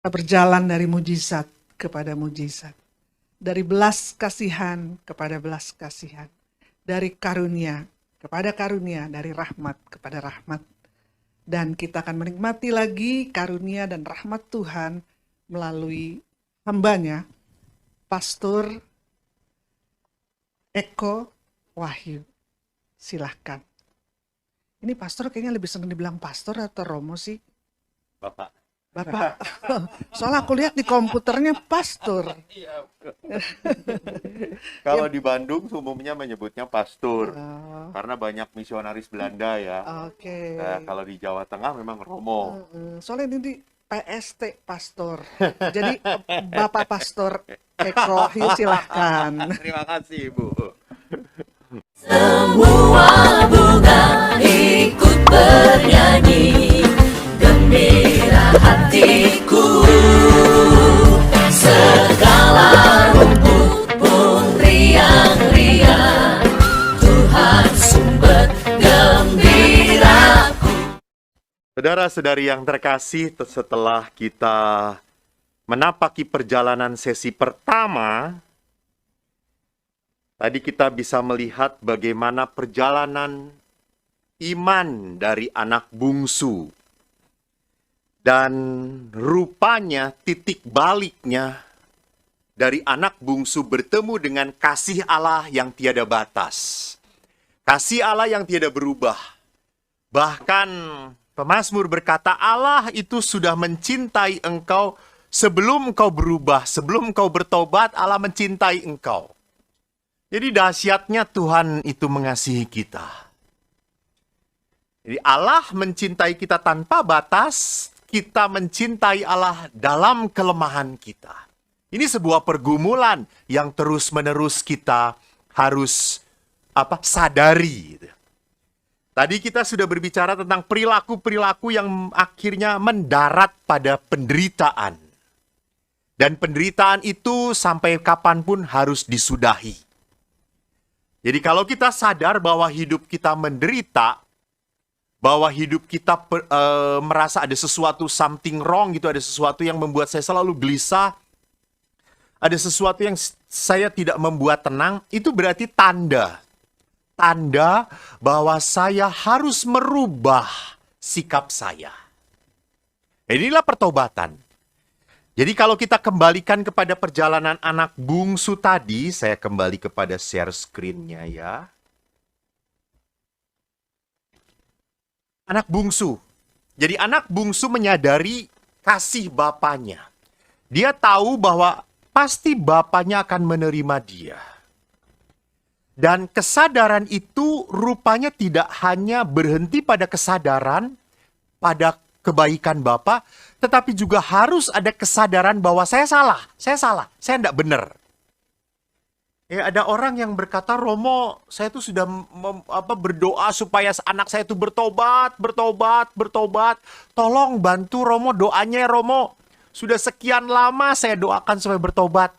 Berjalan dari mujizat kepada mujizat, dari belas kasihan kepada belas kasihan, dari karunia kepada karunia, dari rahmat kepada rahmat. Dan kita akan menikmati lagi karunia dan rahmat Tuhan melalui hambanya, Pastor Eko Wahyu. Silahkan. Ini pastor kayaknya lebih senang dibilang pastor atau Romo sih? Bapak. Bapak. Soalnya aku lihat di komputernya pastor. Kalau di Bandung umumnya menyebutnya pastor. Oh, Karena banyak misionaris Belanda ya. oke. Nah, kalau di Jawa Tengah memang Romo. Soalnya ini di PST pastor. Jadi Bapak Pastor Eko Wahyu silahkan. Terima kasih, Ibu. Semua bunga ikut bernyanyi, gembira hatiku. Segala rumput pun riang-riang, Tuhan sumber gembiraku. Saudara-saudari yang terkasih, setelah kita menapaki perjalanan sesi pertama, tadi kita bisa melihat bagaimana perjalanan iman dari anak bungsu. Dan rupanya titik baliknya dari anak bungsu bertemu dengan kasih Allah yang tiada batas. Kasih Allah yang tiada berubah. Bahkan pemazmur berkata, Allah itu sudah mencintai engkau sebelum engkau berubah, sebelum engkau bertobat, Allah mencintai engkau. Jadi dahsyatnya Tuhan itu mengasihi kita. Jadi Allah mencintai kita tanpa batas, kita mencintai Allah dalam kelemahan kita. Ini sebuah pergumulan yang terus-menerus kita harus sadari. Tadi kita sudah berbicara tentang perilaku-perilaku yang akhirnya mendarat pada penderitaan. Dan penderitaan itu sampai kapanpun harus disudahi. Jadi kalau kita sadar bahwa hidup kita menderita, bahwa hidup kita merasa ada sesuatu something wrong gitu, ada sesuatu yang membuat saya selalu gelisah, ada sesuatu yang saya tidak membuat tenang, itu berarti tanda bahwa saya harus merubah sikap saya. Inilah pertobatan. Jadi kalau kita kembalikan kepada perjalanan anak bungsu tadi, saya kembali kepada share screen-nya ya. Anak bungsu. Jadi anak bungsu menyadari kasih bapaknya. Dia tahu bahwa pasti bapaknya akan menerima dia. Dan kesadaran itu rupanya tidak hanya berhenti pada kesadaran, pada kebaikan Bapa, tetapi juga harus ada kesadaran bahwa saya salah, saya tidak benar. Ya, ada orang yang berkata, Romo, saya tuh sudah berdoa supaya anak saya itu bertobat. Tolong bantu Romo doanya, Romo. Sudah sekian lama saya doakan supaya bertobat.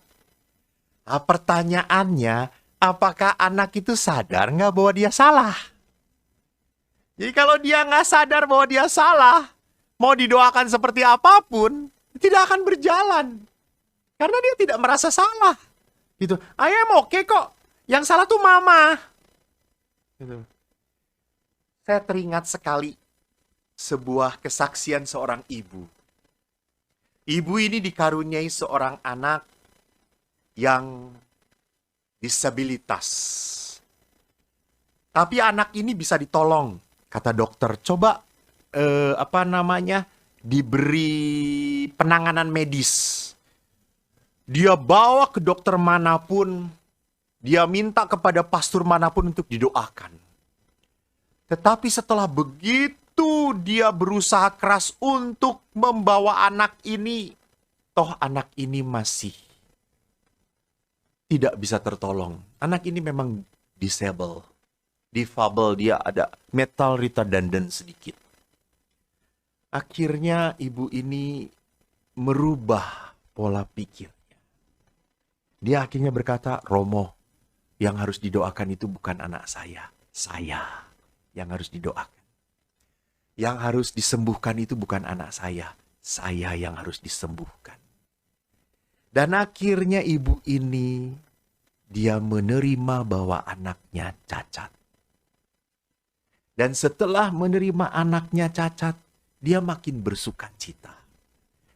Nah, pertanyaannya, apakah anak itu sadar nggak bahwa dia salah? Jadi kalau dia nggak sadar bahwa dia salah, mau didoakan seperti apapun, tidak akan berjalan. Karena dia tidak merasa salah. Gitu. Ayah oke kok. Yang salah tuh mama. Gitu. Saya teringat sekali sebuah kesaksian seorang ibu. Ibu ini dikaruniai seorang anak yang disabilitas. Tapi anak ini bisa ditolong, kata dokter. Coba diberi penanganan medis. Dia bawa ke dokter manapun, dia minta kepada pastor manapun untuk didoakan. Tetapi setelah begitu dia berusaha keras untuk membawa anak ini, toh anak ini masih tidak bisa tertolong. Anak ini memang difabel, dia ada mental retardation sedikit. Akhirnya ibu ini merubah pola pikir. Dia akhirnya berkata, Romo, yang harus didoakan itu bukan anak saya yang harus didoakan. Yang harus disembuhkan itu bukan anak saya saya yang harus disembuhkan. Dan akhirnya ibu ini, dia menerima bahwa anaknya cacat. Dan setelah menerima anaknya cacat, dia makin bersuka cita.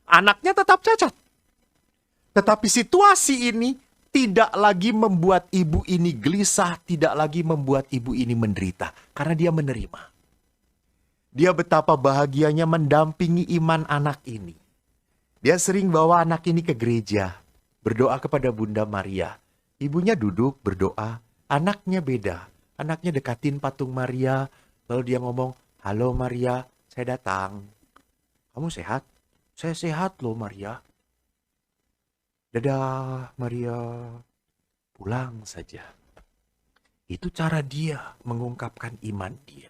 Anaknya tetap cacat. Tetapi situasi ini tidak lagi membuat ibu ini gelisah, tidak lagi membuat ibu ini menderita. Karena dia menerima. Dia betapa bahagianya mendampingi iman anak ini. Dia sering bawa anak ini ke gereja, berdoa kepada Bunda Maria. Ibunya duduk berdoa, anaknya beda. Anaknya dekatin patung Maria, lalu dia ngomong, "Halo Maria, saya datang. Kamu sehat?" "Saya sehat loh Maria." "Dadah Maria." Pulang saja. Itu cara dia mengungkapkan iman dia.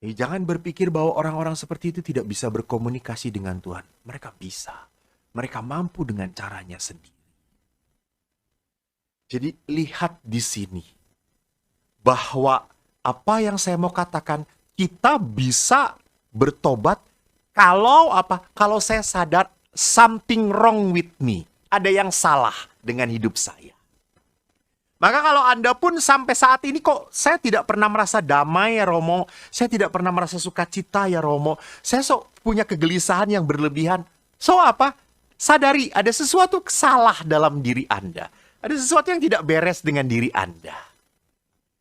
Jangan berpikir bahwa orang-orang seperti itu tidak bisa berkomunikasi dengan Tuhan. Mereka bisa. Mereka mampu dengan caranya sendiri. Jadi lihat di sini bahwa apa yang saya mau katakan, kita bisa bertobat kalau apa? Kalau saya sadar something wrong with me. Ada yang salah dengan hidup saya. Maka kalau Anda pun sampai saat ini kok saya tidak pernah merasa damai ya Romo. Saya tidak pernah merasa sukacita ya Romo. Saya punya kegelisahan yang berlebihan. So apa? Sadari ada sesuatu salah dalam diri Anda. Ada sesuatu yang tidak beres dengan diri Anda.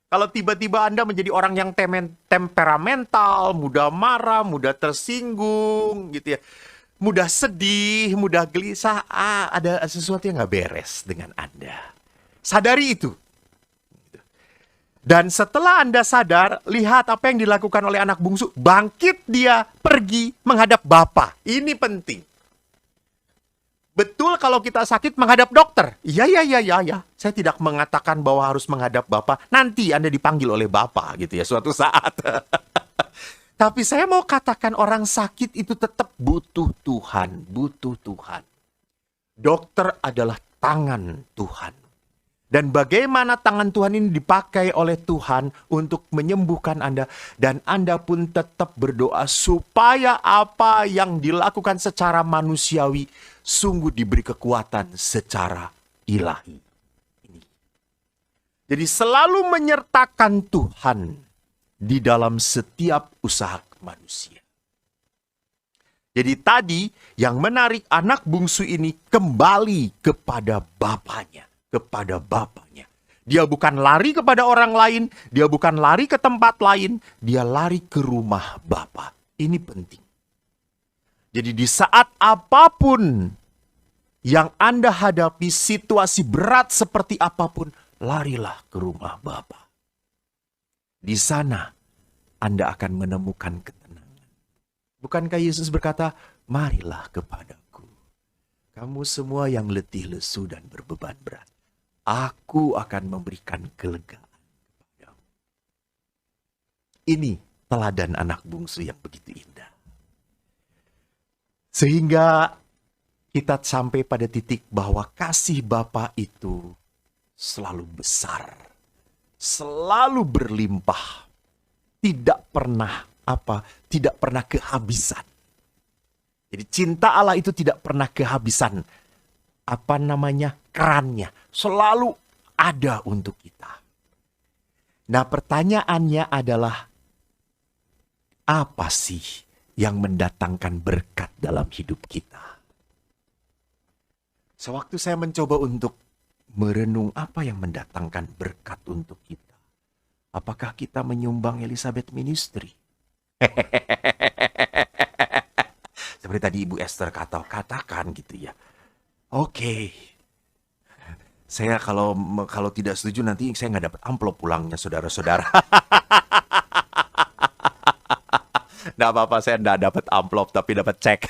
Kalau tiba-tiba Anda menjadi orang yang temperamental, mudah marah, mudah tersinggung gitu ya. Mudah sedih, mudah gelisah. Ada sesuatu yang nggak beres dengan Anda. Sadari itu. Dan setelah Anda sadar, lihat apa yang dilakukan oleh anak bungsu. Bangkit dia, pergi menghadap Bapa. Ini penting. Betul kalau kita sakit menghadap dokter. Ya. Saya tidak mengatakan bahwa harus menghadap Bapa. Nanti Anda dipanggil oleh Bapa gitu ya suatu saat. Tapi saya mau katakan orang sakit itu tetap butuh Tuhan. Butuh Tuhan. Dokter adalah tangan Tuhan. Dan bagaimana tangan Tuhan ini dipakai oleh Tuhan untuk menyembuhkan Anda. Dan Anda pun tetap berdoa supaya apa yang dilakukan secara manusiawi sungguh diberi kekuatan secara ilahi. Jadi selalu menyertakan Tuhan di dalam setiap usaha manusia. Jadi tadi yang menarik anak bungsu ini kembali kepada bapaknya. Kepada bapaknya. Dia bukan lari kepada orang lain, dia bukan lari ke tempat lain, dia lari ke rumah Bapa. Ini penting. Jadi di saat apapun yang Anda hadapi, situasi berat seperti apapun, larilah ke rumah Bapa. Di sana Anda akan menemukan ketenangan. Bukankah Yesus berkata, "Marilah kepadaku, kamu semua yang letih lesu dan berbeban berat. Aku akan memberikan kelegaan kepadamu." Ini teladan anak bungsu yang begitu indah. Sehingga kita sampai pada titik bahwa kasih Bapa itu selalu besar. Selalu berlimpah. Tidak pernah tidak pernah kehabisan. Jadi cinta Allah itu tidak pernah kehabisan. Kerannya selalu ada untuk kita. Nah, pertanyaannya adalah apa sih yang mendatangkan berkat dalam hidup kita? Sewaktu saya mencoba untuk merenung apa yang mendatangkan berkat untuk kita. Apakah kita menyumbang Elizabeth Ministry? Seperti tadi Ibu Esther katakan gitu ya. Oke. Saya kalau tidak setuju nanti saya nggak dapat amplop pulangnya saudara-saudara. Nggak apa-apa, saya nggak dapat amplop tapi dapat cek.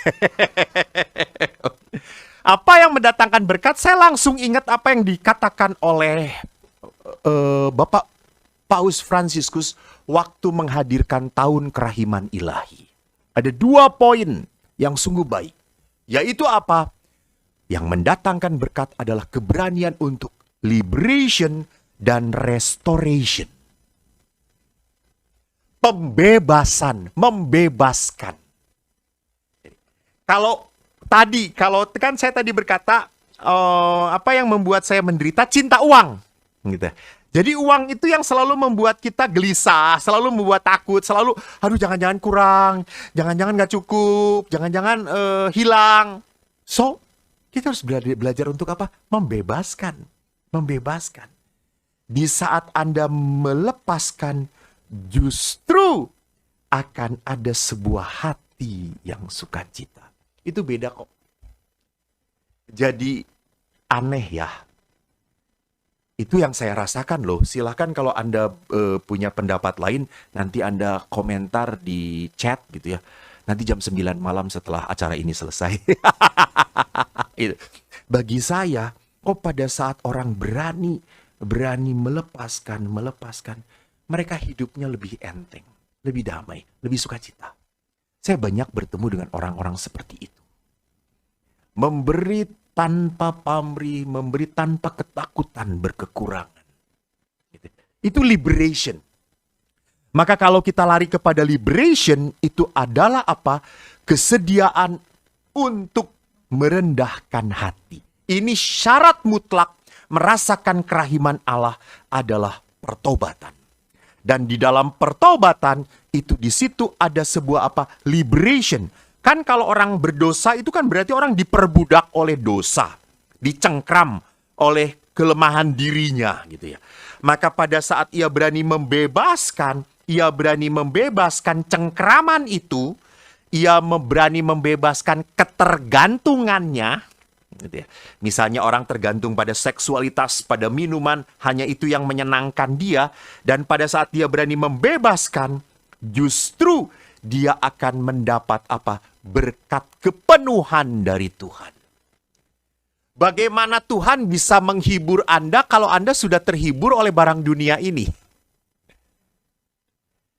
Apa yang mendatangkan berkat? Saya langsung ingat apa yang dikatakan oleh Bapak Paus Fransiskus waktu menghadirkan tahun kerahiman ilahi. Ada 2 poin yang sungguh baik. Yaitu apa? Yang mendatangkan berkat adalah keberanian untuk liberation dan restoration. Pembebasan, membebaskan. Kalau kan saya tadi berkata, apa yang membuat saya menderita? Cinta uang, gitu. Jadi uang itu yang selalu membuat kita gelisah, selalu membuat takut, selalu, aduh jangan-jangan kurang, jangan-jangan nggak cukup, jangan-jangan hilang. So, kita harus belajar untuk apa? Membebaskan. Di saat Anda melepaskan, justru akan ada sebuah hati yang sukacita. Itu beda kok. Jadi aneh ya. Itu yang saya rasakan loh. Silahkan kalau Anda punya pendapat lain, nanti Anda komentar di chat gitu ya. Nanti jam 9 malam setelah acara ini selesai. Bagi saya, pada saat orang berani melepaskan, mereka hidupnya lebih enteng, lebih damai, lebih sukacita. Saya banyak bertemu dengan orang-orang seperti itu. Memberi tanpa pamrih, memberi tanpa ketakutan berkekurangan. Itu liberation. Maka kalau kita lari kepada liberation, itu adalah apa? Kesediaan untuk merendahkan hati. Ini syarat mutlak merasakan kerahiman Allah adalah pertobatan. Dan di dalam pertobatan, itu di situ ada sebuah apa? Liberation. Kan kalau orang berdosa itu kan berarti orang diperbudak oleh dosa, dicengkram oleh kelemahan dirinya gitu ya. Maka pada saat ia berani membebaskan cengkraman itu, ia berani membebaskan ketergantungannya gitu ya. Misalnya orang tergantung pada seksualitas, pada minuman, hanya itu yang menyenangkan dia, dan pada saat dia berani membebaskan, justru dia akan mendapat apa? Berkat kepenuhan dari Tuhan. Bagaimana Tuhan bisa menghibur Anda kalau Anda sudah terhibur oleh barang dunia ini?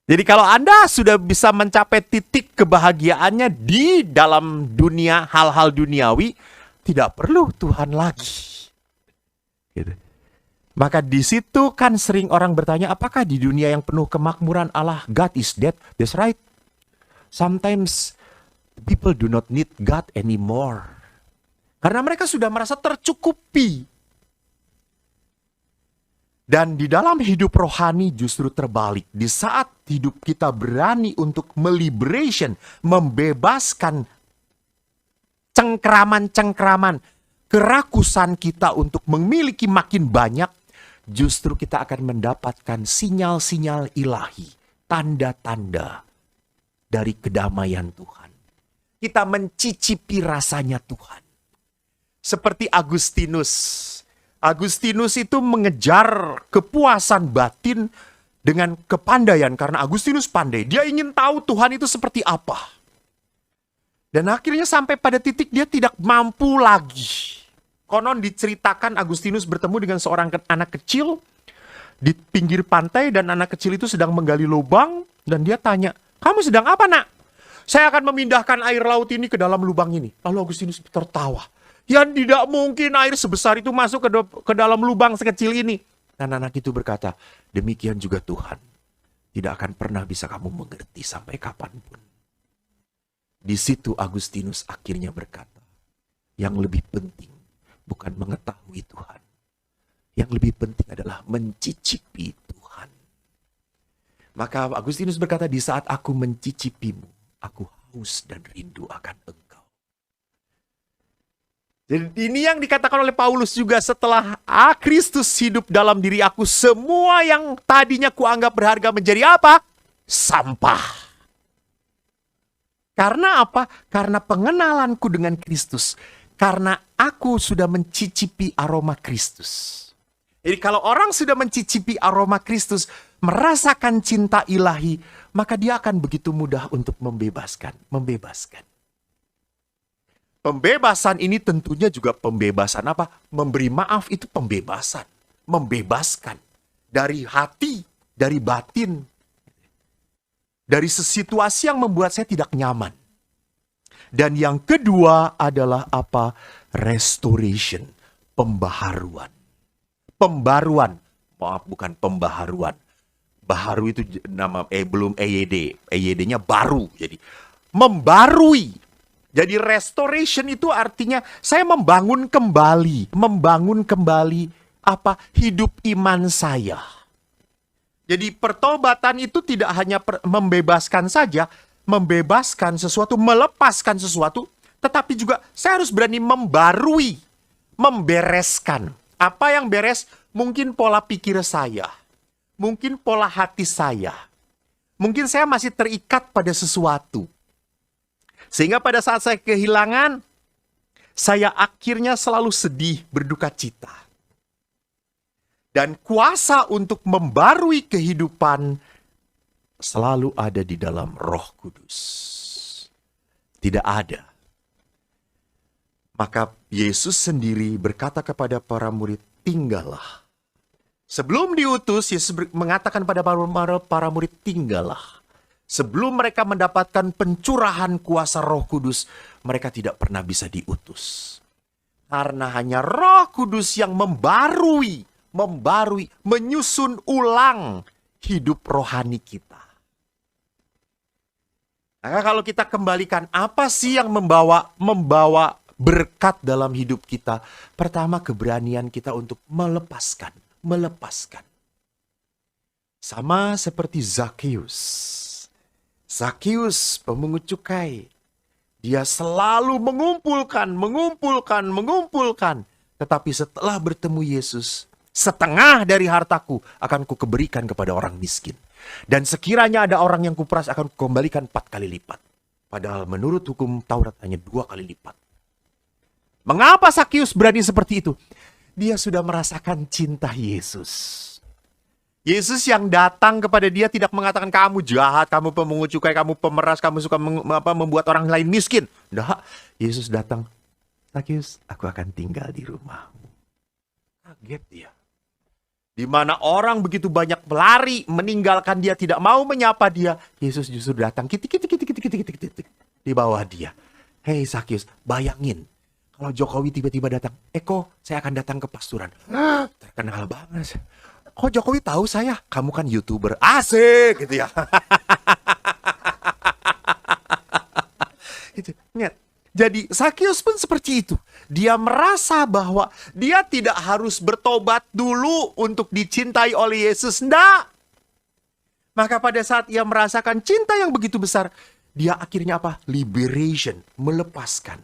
Jadi kalau Anda sudah bisa mencapai titik kebahagiaannya di dalam dunia, hal-hal duniawi, tidak perlu Tuhan lagi. Gitu. Maka di situ kan sering orang bertanya, apakah di dunia yang penuh kemakmuran Allah, God is dead? That's right. Sometimes people do not need God anymore. Karena mereka sudah merasa tercukupi. Dan di dalam hidup rohani justru terbalik. Di saat hidup kita berani untuk meliberation, membebaskan cengkraman-cengkraman, kerakusan kita untuk memiliki makin banyak, justru kita akan mendapatkan sinyal-sinyal ilahi, tanda-tanda dari kedamaian Tuhan. Kita mencicipi rasanya Tuhan. Seperti Agustinus. Agustinus itu mengejar kepuasan batin dengan kepandaian. Karena Agustinus pandai. Dia ingin tahu Tuhan itu seperti apa. Dan akhirnya sampai pada titik dia tidak mampu lagi. Konon diceritakan Agustinus bertemu dengan seorang anak kecil di pinggir pantai. Dan anak kecil itu sedang menggali lubang. Dan dia tanya, kamu sedang apa nak? Saya akan memindahkan air laut ini ke dalam lubang ini. Lalu Agustinus tertawa. Ya tidak mungkin air sebesar itu masuk ke dalam lubang sekecil ini. Dan anak itu berkata, demikian juga Tuhan. Tidak akan pernah bisa kamu mengerti sampai kapanpun. Di situ Agustinus akhirnya berkata, yang lebih penting bukan mengetahui Tuhan. Yang lebih penting adalah mencicipi Tuhan. Maka Agustinus berkata, di saat aku mencicipimu, aku haus dan rindu akan engkau. Jadi ini yang dikatakan oleh Paulus juga, setelah Kristus hidup dalam diri aku, semua yang tadinya kuanggap berharga menjadi apa? Sampah. Karena apa? Karena pengenalanku dengan Kristus. Karena aku sudah mencicipi aroma Kristus. Jadi kalau orang sudah mencicipi aroma Kristus, merasakan cinta ilahi, maka dia akan begitu mudah untuk membebaskan. Pembebasan ini tentunya juga pembebasan apa? Memberi maaf itu pembebasan. Membebaskan. Dari hati, dari batin. Dari situasi yang membuat saya tidak nyaman. Dan yang kedua adalah apa? Restoration. Pembaharuan. Maaf, bukan pembaharuan. Baharu itu nama belum EYD. EYD-nya baru. Jadi membarui. Jadi restoration itu artinya saya membangun kembali apa? Hidup iman saya. Jadi pertobatan itu tidak hanya membebaskan saja, membebaskan sesuatu, melepaskan sesuatu, tetapi juga saya harus berani membarui, membereskan. Apa yang beres? Mungkin pola pikir saya, mungkin pola hati saya. Mungkin saya masih terikat pada sesuatu. Sehingga pada saat saya kehilangan, saya akhirnya selalu sedih, berduka cita. Dan kuasa untuk membarui kehidupan selalu ada di dalam Roh Kudus. Tidak ada. Maka Yesus sendiri berkata kepada para murid, tinggallah. Sebelum diutus, Yesus mengatakan pada para murid, tinggallah. Sebelum mereka mendapatkan pencurahan kuasa Roh Kudus, mereka tidak pernah bisa diutus. Karena hanya Roh Kudus yang membarui, menyusun ulang hidup rohani kita. Maka kalau kita kembalikan, apa sih yang membawa berkat dalam hidup kita? Pertama, keberanian kita untuk melepaskan. Sama seperti Zakeus, pemungut cukai. Dia selalu mengumpulkan. Tetapi setelah bertemu Yesus, setengah dari hartaku akan kukembalikan kepada orang miskin. Dan sekiranya ada orang yang kuperas, akan kukembalikan 4 kali lipat. Padahal menurut hukum Taurat hanya 2 kali lipat. Mengapa Zakeus berani seperti itu? Dia sudah merasakan cinta Yesus. Yesus yang datang kepada dia tidak mengatakan kamu jahat, kamu pemungut cukai, kamu pemeras, kamu suka membuat orang lain miskin. Tidak, Yesus datang, Zakeus, aku akan tinggal di rumahmu. Kaget dia. Di mana orang begitu banyak melari, meninggalkan dia, tidak mau menyapa dia, Yesus justru datang, kitik di bawah dia. Hei Zakeus, bayangin, kalau Jokowi tiba-tiba datang, Eko, saya akan datang ke pasturan. Terkenal banget. Kok Jokowi tahu saya? Kamu kan YouTuber. Asik gitu ya. Jadi Zakeus pun seperti itu. Dia merasa bahwa dia tidak harus bertobat dulu untuk dicintai oleh Yesus. Nggak. Maka pada saat ia merasakan cinta yang begitu besar, dia akhirnya apa? Liberation. Melepaskan.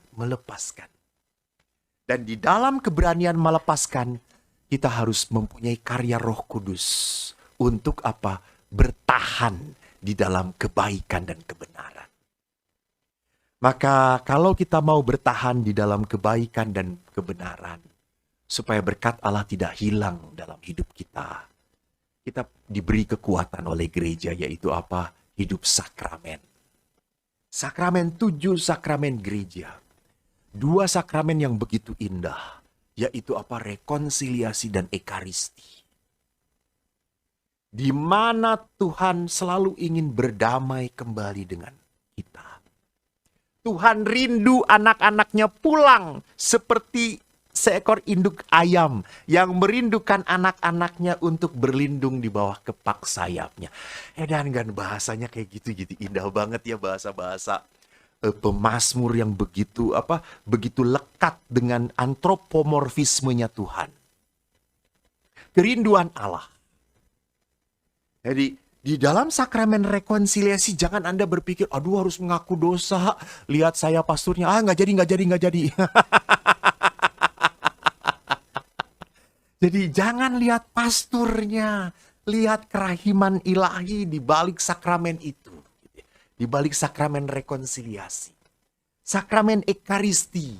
Dan di dalam keberanian melepaskan, kita harus mempunyai karya Roh Kudus untuk apa? Bertahan di dalam kebaikan dan kebenaran. Maka kalau kita mau bertahan di dalam kebaikan dan kebenaran, supaya berkat Allah tidak hilang dalam hidup kita, kita diberi kekuatan oleh gereja, yaitu apa? Hidup sakramen. Sakramen 7 sakramen gereja. 2 sakramen yang begitu indah, yaitu apa? Rekonsiliasi dan ekaristi. Di mana Tuhan selalu ingin berdamai kembali dengan kita. Tuhan rindu anak-anaknya pulang seperti seekor induk ayam yang merindukan anak-anaknya untuk berlindung di bawah kepak sayapnya. Dan bahasanya kayak gitu indah banget ya, bahasa-bahasa pemazmur yang begitu lekat dengan antropomorfismenya Tuhan. Kerinduan Allah. Jadi di dalam sakramen rekonsiliasi jangan Anda berpikir, aduh harus mengaku dosa, lihat saya pasturnya, nggak jadi. Jadi jangan lihat pasturnya, lihat kerahiman ilahi di balik sakramen itu. Di balik sakramen rekonsiliasi. Sakramen ekaristi.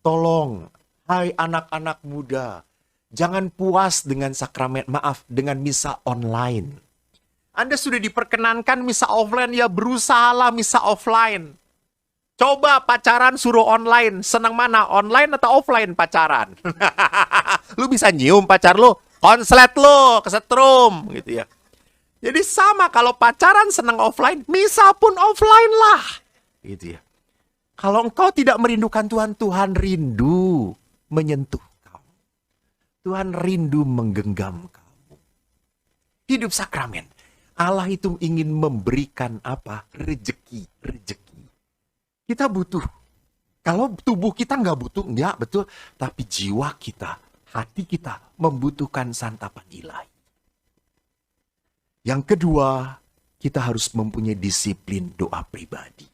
Tolong, hai anak-anak muda, jangan puas dengan dengan misa online. Anda sudah diperkenankan misa offline, ya berusahalah misa offline. Coba pacaran suruh online, senang mana? Online atau offline pacaran? Lu bisa nyium pacar lu, konslet lu, kesetrum gitu ya. Jadi sama, kalau pacaran senang offline, misa pun offline lah. Gitu ya. Kalau engkau tidak merindukan Tuhan, Tuhan rindu menyentuh kamu. Tuhan rindu menggenggam kamu. Hidup sakramen. Allah itu ingin memberikan apa? Rejeki. Kita butuh Kalau tubuh kita nggak butuh, nggak betul. Tapi jiwa kita, hati kita membutuhkan santapan ilahi. Yang kedua, kita harus mempunyai disiplin doa pribadi.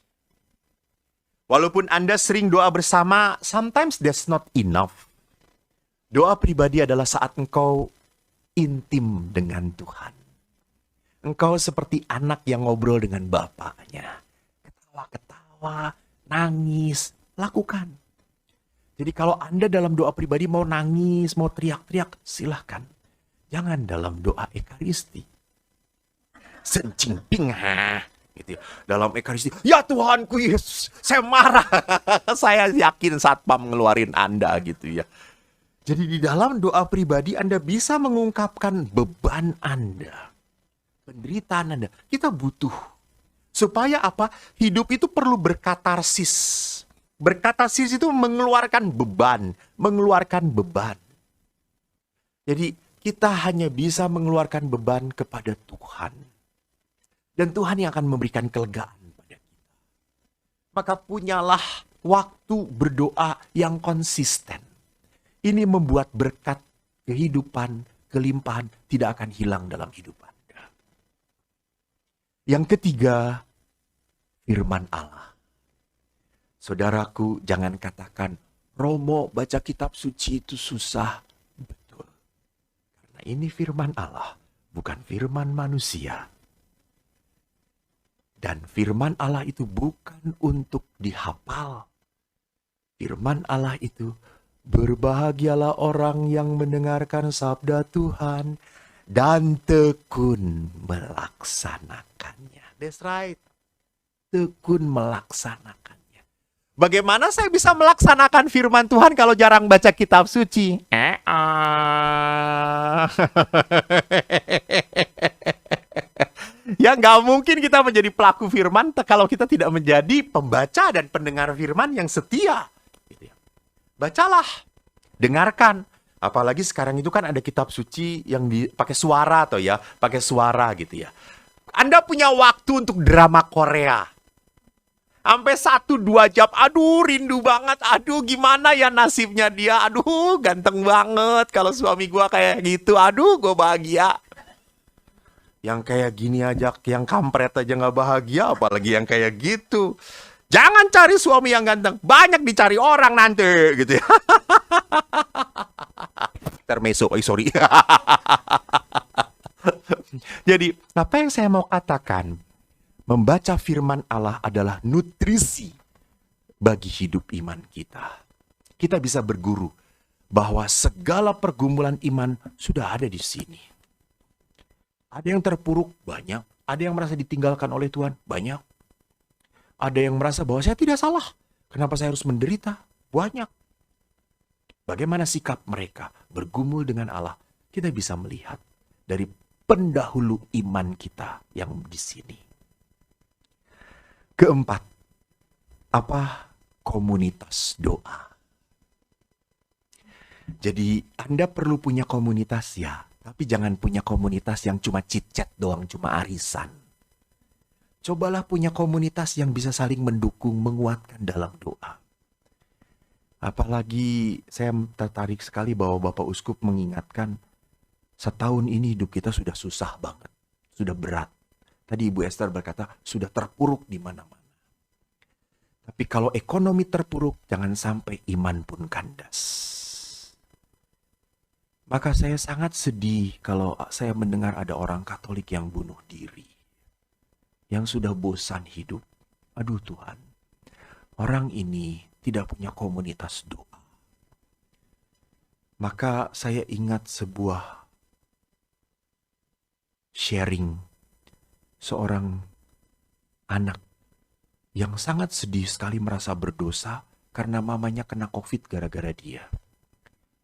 Walaupun Anda sering doa bersama, sometimes that's not enough. Doa pribadi adalah saat engkau intim dengan Tuhan. Engkau seperti anak yang ngobrol dengan bapaknya. Ketawa-ketawa, nangis, lakukan. Jadi kalau Anda dalam doa pribadi mau nangis, mau teriak-teriak, silahkan. Jangan dalam doa Ekaristi. Sencingping, gitu ya. Dalam Ekaristi, ya Tuhanku Yesus, saya marah. Saya yakin satpam ngeluarin Anda gitu ya. Jadi di dalam doa pribadi Anda bisa mengungkapkan beban Anda. Penderitaan Anda. Kita butuh. Supaya apa? Hidup itu perlu berkatarsis. Berkatarsis itu mengeluarkan beban. Mengeluarkan beban. Jadi kita hanya bisa mengeluarkan beban kepada Tuhan. Dan Tuhan yang akan memberikan kelegaan pada kita. Maka punyalah waktu berdoa yang konsisten. Ini membuat berkat kehidupan, kelimpahan tidak akan hilang dalam hidup Anda. Yang ketiga, firman Allah. Saudaraku, jangan katakan, Romo baca kitab suci itu susah. Betul. Karena ini firman Allah, bukan firman manusia. Dan firman Allah itu bukan untuk dihafal. Firman Allah itu, berbahagialah orang yang mendengarkan sabda Tuhan dan tekun melaksanakannya. That's right. Tekun melaksanakannya. Bagaimana saya bisa melaksanakan firman Tuhan kalau jarang baca kitab suci? Ya nggak mungkin kita menjadi pelaku firman kalau kita tidak menjadi pembaca dan pendengar firman yang setia. Gitu ya. Bacalah, dengarkan. Apalagi sekarang itu kan ada kitab suci yang pakai suara atau ya, pakai suara gitu ya. Anda punya waktu untuk drama Korea. Sampai 1-2 jam, aduh rindu banget, aduh gimana ya nasibnya dia, aduh ganteng banget kalau suami gua kayak gitu, aduh gue bahagia. Yang kayak gini aja, yang kampret aja gak bahagia, apalagi yang kayak gitu. Jangan cari suami yang ganteng, banyak dicari orang nanti gitu ya. Termeso, sorry. Jadi, apa yang saya mau katakan? Membaca firman Allah adalah nutrisi bagi hidup iman kita. Kita bisa berguru bahwa segala pergumulan iman sudah ada di sini. Ada yang terpuruk, banyak. Ada yang merasa ditinggalkan oleh Tuhan, banyak. Ada yang merasa bahwa saya tidak salah. Kenapa saya harus menderita? Banyak. Bagaimana sikap mereka bergumul dengan Allah? Kita bisa melihat dari pendahulu iman kita yang di sini. Keempat, apa komunitas doa? Jadi Anda perlu punya komunitas ya, tapi jangan punya komunitas yang cuma chit-chat doang, cuma arisan. Cobalah punya komunitas yang bisa saling mendukung, menguatkan dalam doa. Apalagi saya tertarik sekali bahwa Bapak Uskup mengingatkan, setahun ini hidup kita sudah susah banget, sudah berat. Tadi Ibu Esther berkata, sudah terpuruk di mana-mana. Tapi kalau ekonomi terpuruk, jangan sampai iman pun kandas. Maka saya sangat sedih kalau saya mendengar ada orang Katolik yang bunuh diri. Yang sudah bosan hidup. Aduh Tuhan, orang ini tidak punya komunitas doa. Maka saya ingat sebuah sharing seorang anak yang sangat sedih sekali merasa berdosa karena mamanya kena COVID gara-gara dia.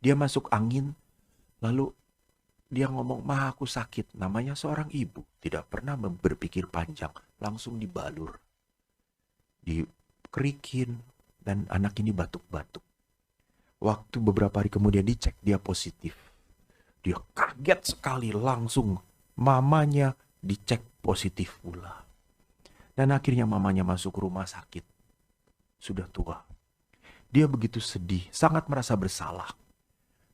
Dia masuk angin, lalu dia ngomong, "Ma, aku sakit." Namanya seorang ibu, tidak pernah berpikir panjang, langsung dibalur, dikerikin, dan anak ini batuk-batuk. Waktu beberapa hari kemudian dicek, dia positif. Dia kaget sekali, langsung mamanya dicek positif pula. Dan akhirnya mamanya masuk rumah sakit. Sudah tua. Dia begitu sedih, sangat merasa bersalah.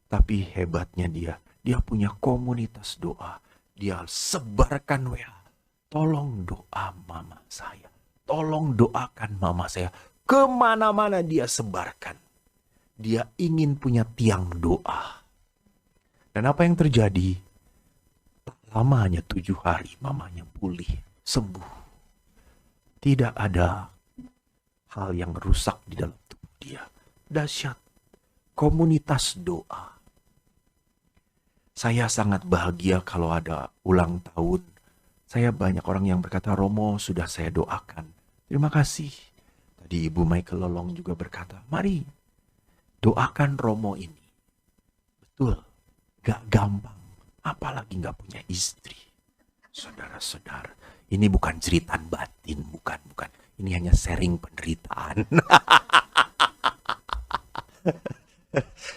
Tapi hebatnya dia punya komunitas doa. Dia sebarkan WA. Tolong doa mama saya. Tolong doakan mama saya. Kemana-mana dia sebarkan. Dia ingin punya tiang doa. Dan apa yang terjadi? Tak lama, hanya 7 hari mamanya pulih, sembuh. Tidak ada hal yang rusak di dalam tubuh dia. Dahsyat. Komunitas doa. Saya sangat bahagia kalau ada ulang tahun. Saya banyak orang yang berkata, Romo sudah saya doakan. Terima kasih. Tadi Ibu Michael Lolong juga berkata, mari doakan Romo ini. Betul, gak gampang. Apalagi gak punya istri. Saudara-saudara, ini bukan jeritan batin, bukan. Ini hanya sharing penderitaan.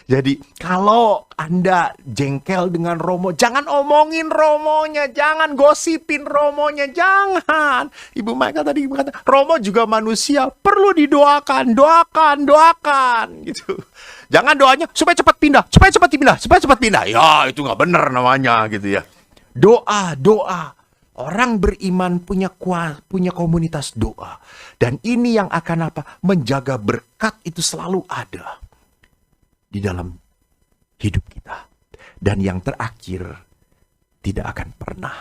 Jadi kalau Anda jengkel dengan Romo, jangan omongin Romonya, jangan gosipin Romonya, jangan. Ibu Michael tadi berkata, Romo juga manusia, perlu didoakan, doakan gitu. Jangan doanya supaya cepat pindah. Ya itu nggak benar namanya gitu ya. Doa. Orang beriman punya komunitas doa. Dan ini yang akan menjaga berkat itu selalu ada di dalam hidup kita. Dan yang terakhir, tidak akan pernah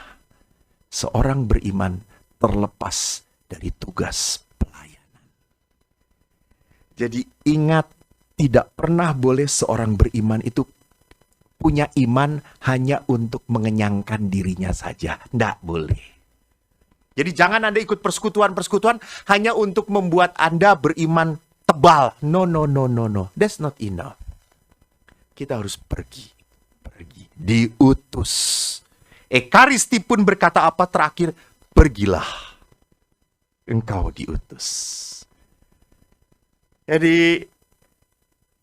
seorang beriman terlepas dari tugas pelayanan. Jadi ingat, tidak pernah boleh seorang beriman itu punya iman hanya untuk mengenyangkan dirinya saja. Tidak boleh. Jadi jangan Anda ikut persekutuan-persekutuan hanya untuk membuat Anda beriman tebal. No. That's not enough. Kita harus pergi. Diutus. Ekaristi pun berkata apa terakhir? Pergilah. Engkau diutus. Jadi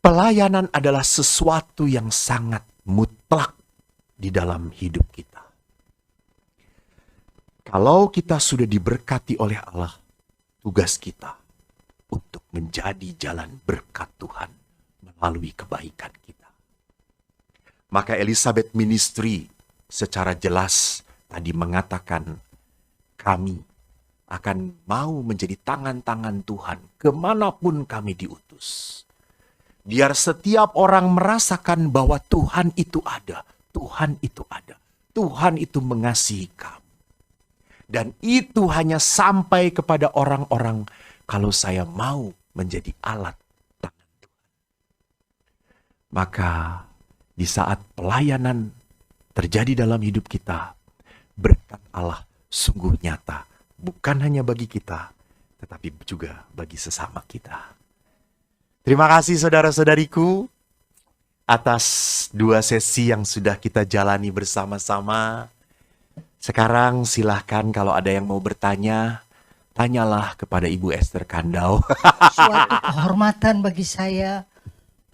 pelayanan adalah sesuatu yang sangat mutlak di dalam hidup kita. Kalau kita sudah diberkati oleh Allah, tugas kita untuk menjadi jalan berkat Tuhan melalui kebaikan kita. Maka Elizabeth Ministry secara jelas tadi mengatakan, kami akan mau menjadi tangan-tangan Tuhan kemanapun kami diutus. Biar setiap orang merasakan bahwa Tuhan itu ada. Tuhan itu ada. Tuhan itu mengasihi kamu. Dan itu hanya sampai kepada orang-orang kalau saya mau menjadi alat tangan Tuhan. Maka di saat pelayanan terjadi dalam hidup kita, berkat Allah sungguh nyata. Bukan hanya bagi kita, tetapi juga bagi sesama kita. Terima kasih saudara-saudariku atas 2 sesi yang sudah kita jalani bersama-sama. Sekarang silahkan kalau ada yang mau bertanya, tanyalah kepada Ibu Esther Kandau. Suatu kehormatan bagi saya,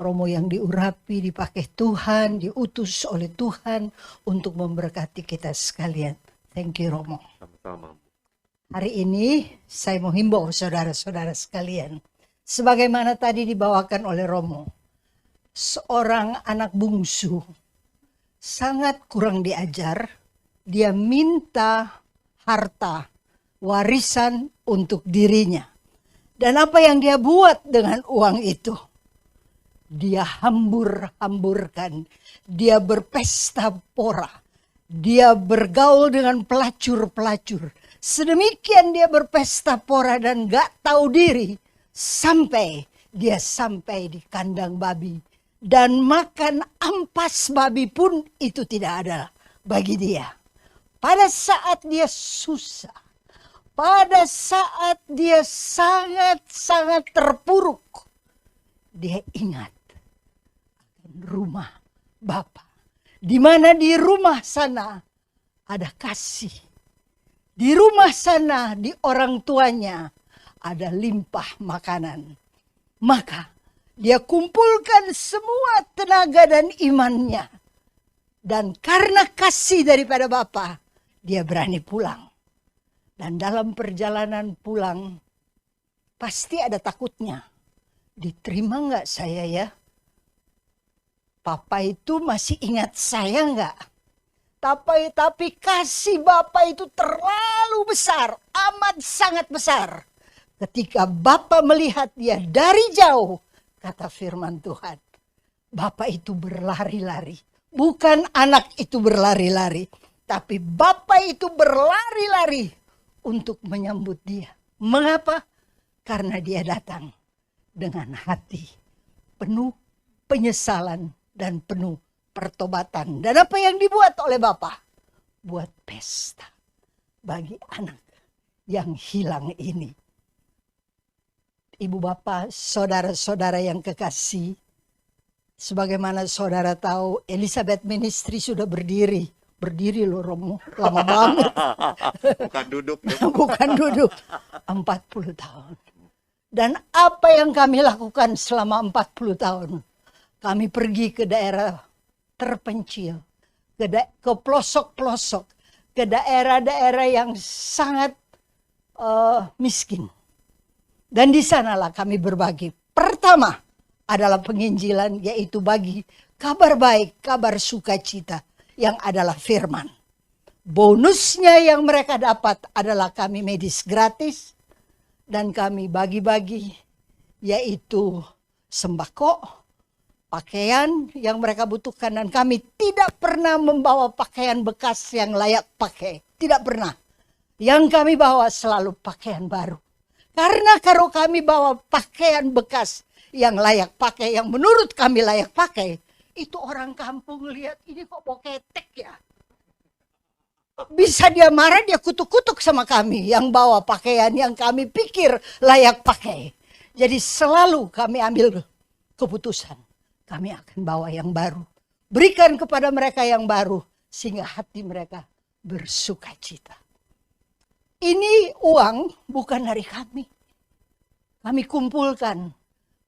Romo yang diurapi, dipakai Tuhan, diutus oleh Tuhan untuk memberkati kita sekalian. Thank you, Romo. Sama-sama. Hari ini saya menghimbau saudara-saudara sekalian, sebagaimana tadi dibawakan oleh Romo, seorang anak bungsu sangat kurang diajar, dia minta harta, warisan untuk dirinya. Dan apa yang dia buat dengan uang itu? Dia hambur-hamburkan, dia berpesta pora, dia bergaul dengan pelacur-pelacur. Sedemikian dia berpesta pora dan gak tahu diri, sampai dia sampai di kandang babi. Dan makan ampas babi pun itu tidak ada bagi dia. Pada saat dia susah, pada saat dia sangat-sangat terpuruk, dia ingat rumah Bapa, di mana di rumah sana ada kasih, di rumah sana di orang tuanya ada limpah makanan. Maka dia kumpulkan semua tenaga dan imannya, dan karena kasih daripada Bapa, dia berani pulang. Dan dalam perjalanan pulang pasti ada takutnya. Diterima nggak saya ya? Papa itu masih ingat saya nggak? Tapi kasih Bapak itu terlalu besar, amat sangat besar. Ketika Bapak melihat dia dari jauh, kata firman Tuhan, Bapak itu berlari-lari. Bukan anak itu berlari-lari, tapi Bapak itu berlari-lari untuk menyambut dia. Mengapa? Karena dia datang dengan hati penuh penyesalan dan penuh pertobatan. Dan apa yang dibuat oleh Bapak? Buat pesta bagi anak yang hilang ini. Ibu bapak, saudara-saudara yang kekasih, sebagaimana saudara tahu, Elizabeth Ministry sudah berdiri. Berdiri loh Romo, lama banget. Bukan duduk. Bukan duduk. 40 tahun. Dan apa yang kami lakukan selama 40 tahun? Kami pergi ke daerah terpencil, ke pelosok-pelosok, ke daerah-daerah yang sangat miskin. Dan di sanalah kami berbagi. Pertama adalah penginjilan, yaitu bagi kabar baik, kabar sukacita yang adalah firman. Bonusnya yang mereka dapat adalah kami medis gratis dan kami bagi-bagi, yaitu sembako, pakaian yang mereka butuhkan, dan kami tidak pernah membawa pakaian bekas yang layak pakai. Tidak pernah. Yang kami bawa selalu pakaian baru. Karena kalau kami bawa pakaian bekas yang layak pakai, yang menurut kami layak pakai, itu orang kampung lihat, ini kok bau ketek ya. Bisa dia marah, dia kutuk-kutuk sama kami yang bawa pakaian yang kami pikir layak pakai. Jadi selalu kami ambil keputusan, kami akan bawa yang baru. Berikan kepada mereka yang baru, sehingga hati mereka bersuka cita. Ini uang bukan dari kami. Kami kumpulkan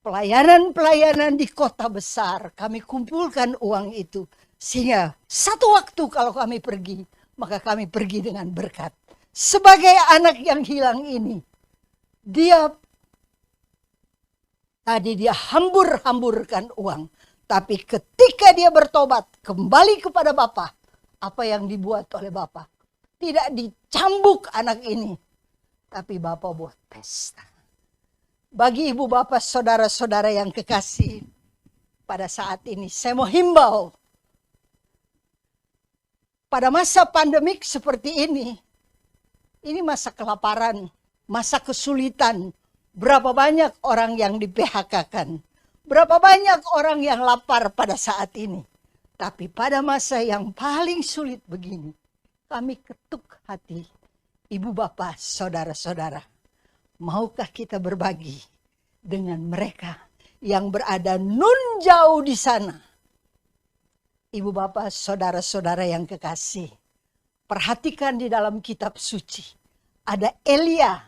pelayanan-pelayanan di kota besar. Kami kumpulkan uang itu. Sehingga satu waktu kalau kami pergi, maka kami pergi dengan berkat. Sebagai anak yang hilang ini, dia hambur-hamburkan uang. Tapi ketika dia bertobat, kembali kepada Bapa, apa yang dibuat oleh Bapa? Tidak dicambuk anak ini, tapi Bapak buat pesta. Bagi ibu bapak, saudara-saudara yang kekasih, pada saat ini saya mau himbau. Pada masa pandemik seperti ini masa kelaparan, masa kesulitan. Berapa banyak orang yang di-PHK-kan. Berapa banyak orang yang lapar pada saat ini. Tapi pada masa yang paling sulit begini, kami ketuk hati ibu bapak, saudara-saudara. Maukah kita berbagi dengan mereka yang berada nun jauh di sana? Ibu bapak, saudara-saudara yang kekasih, perhatikan di dalam kitab suci. Ada Elia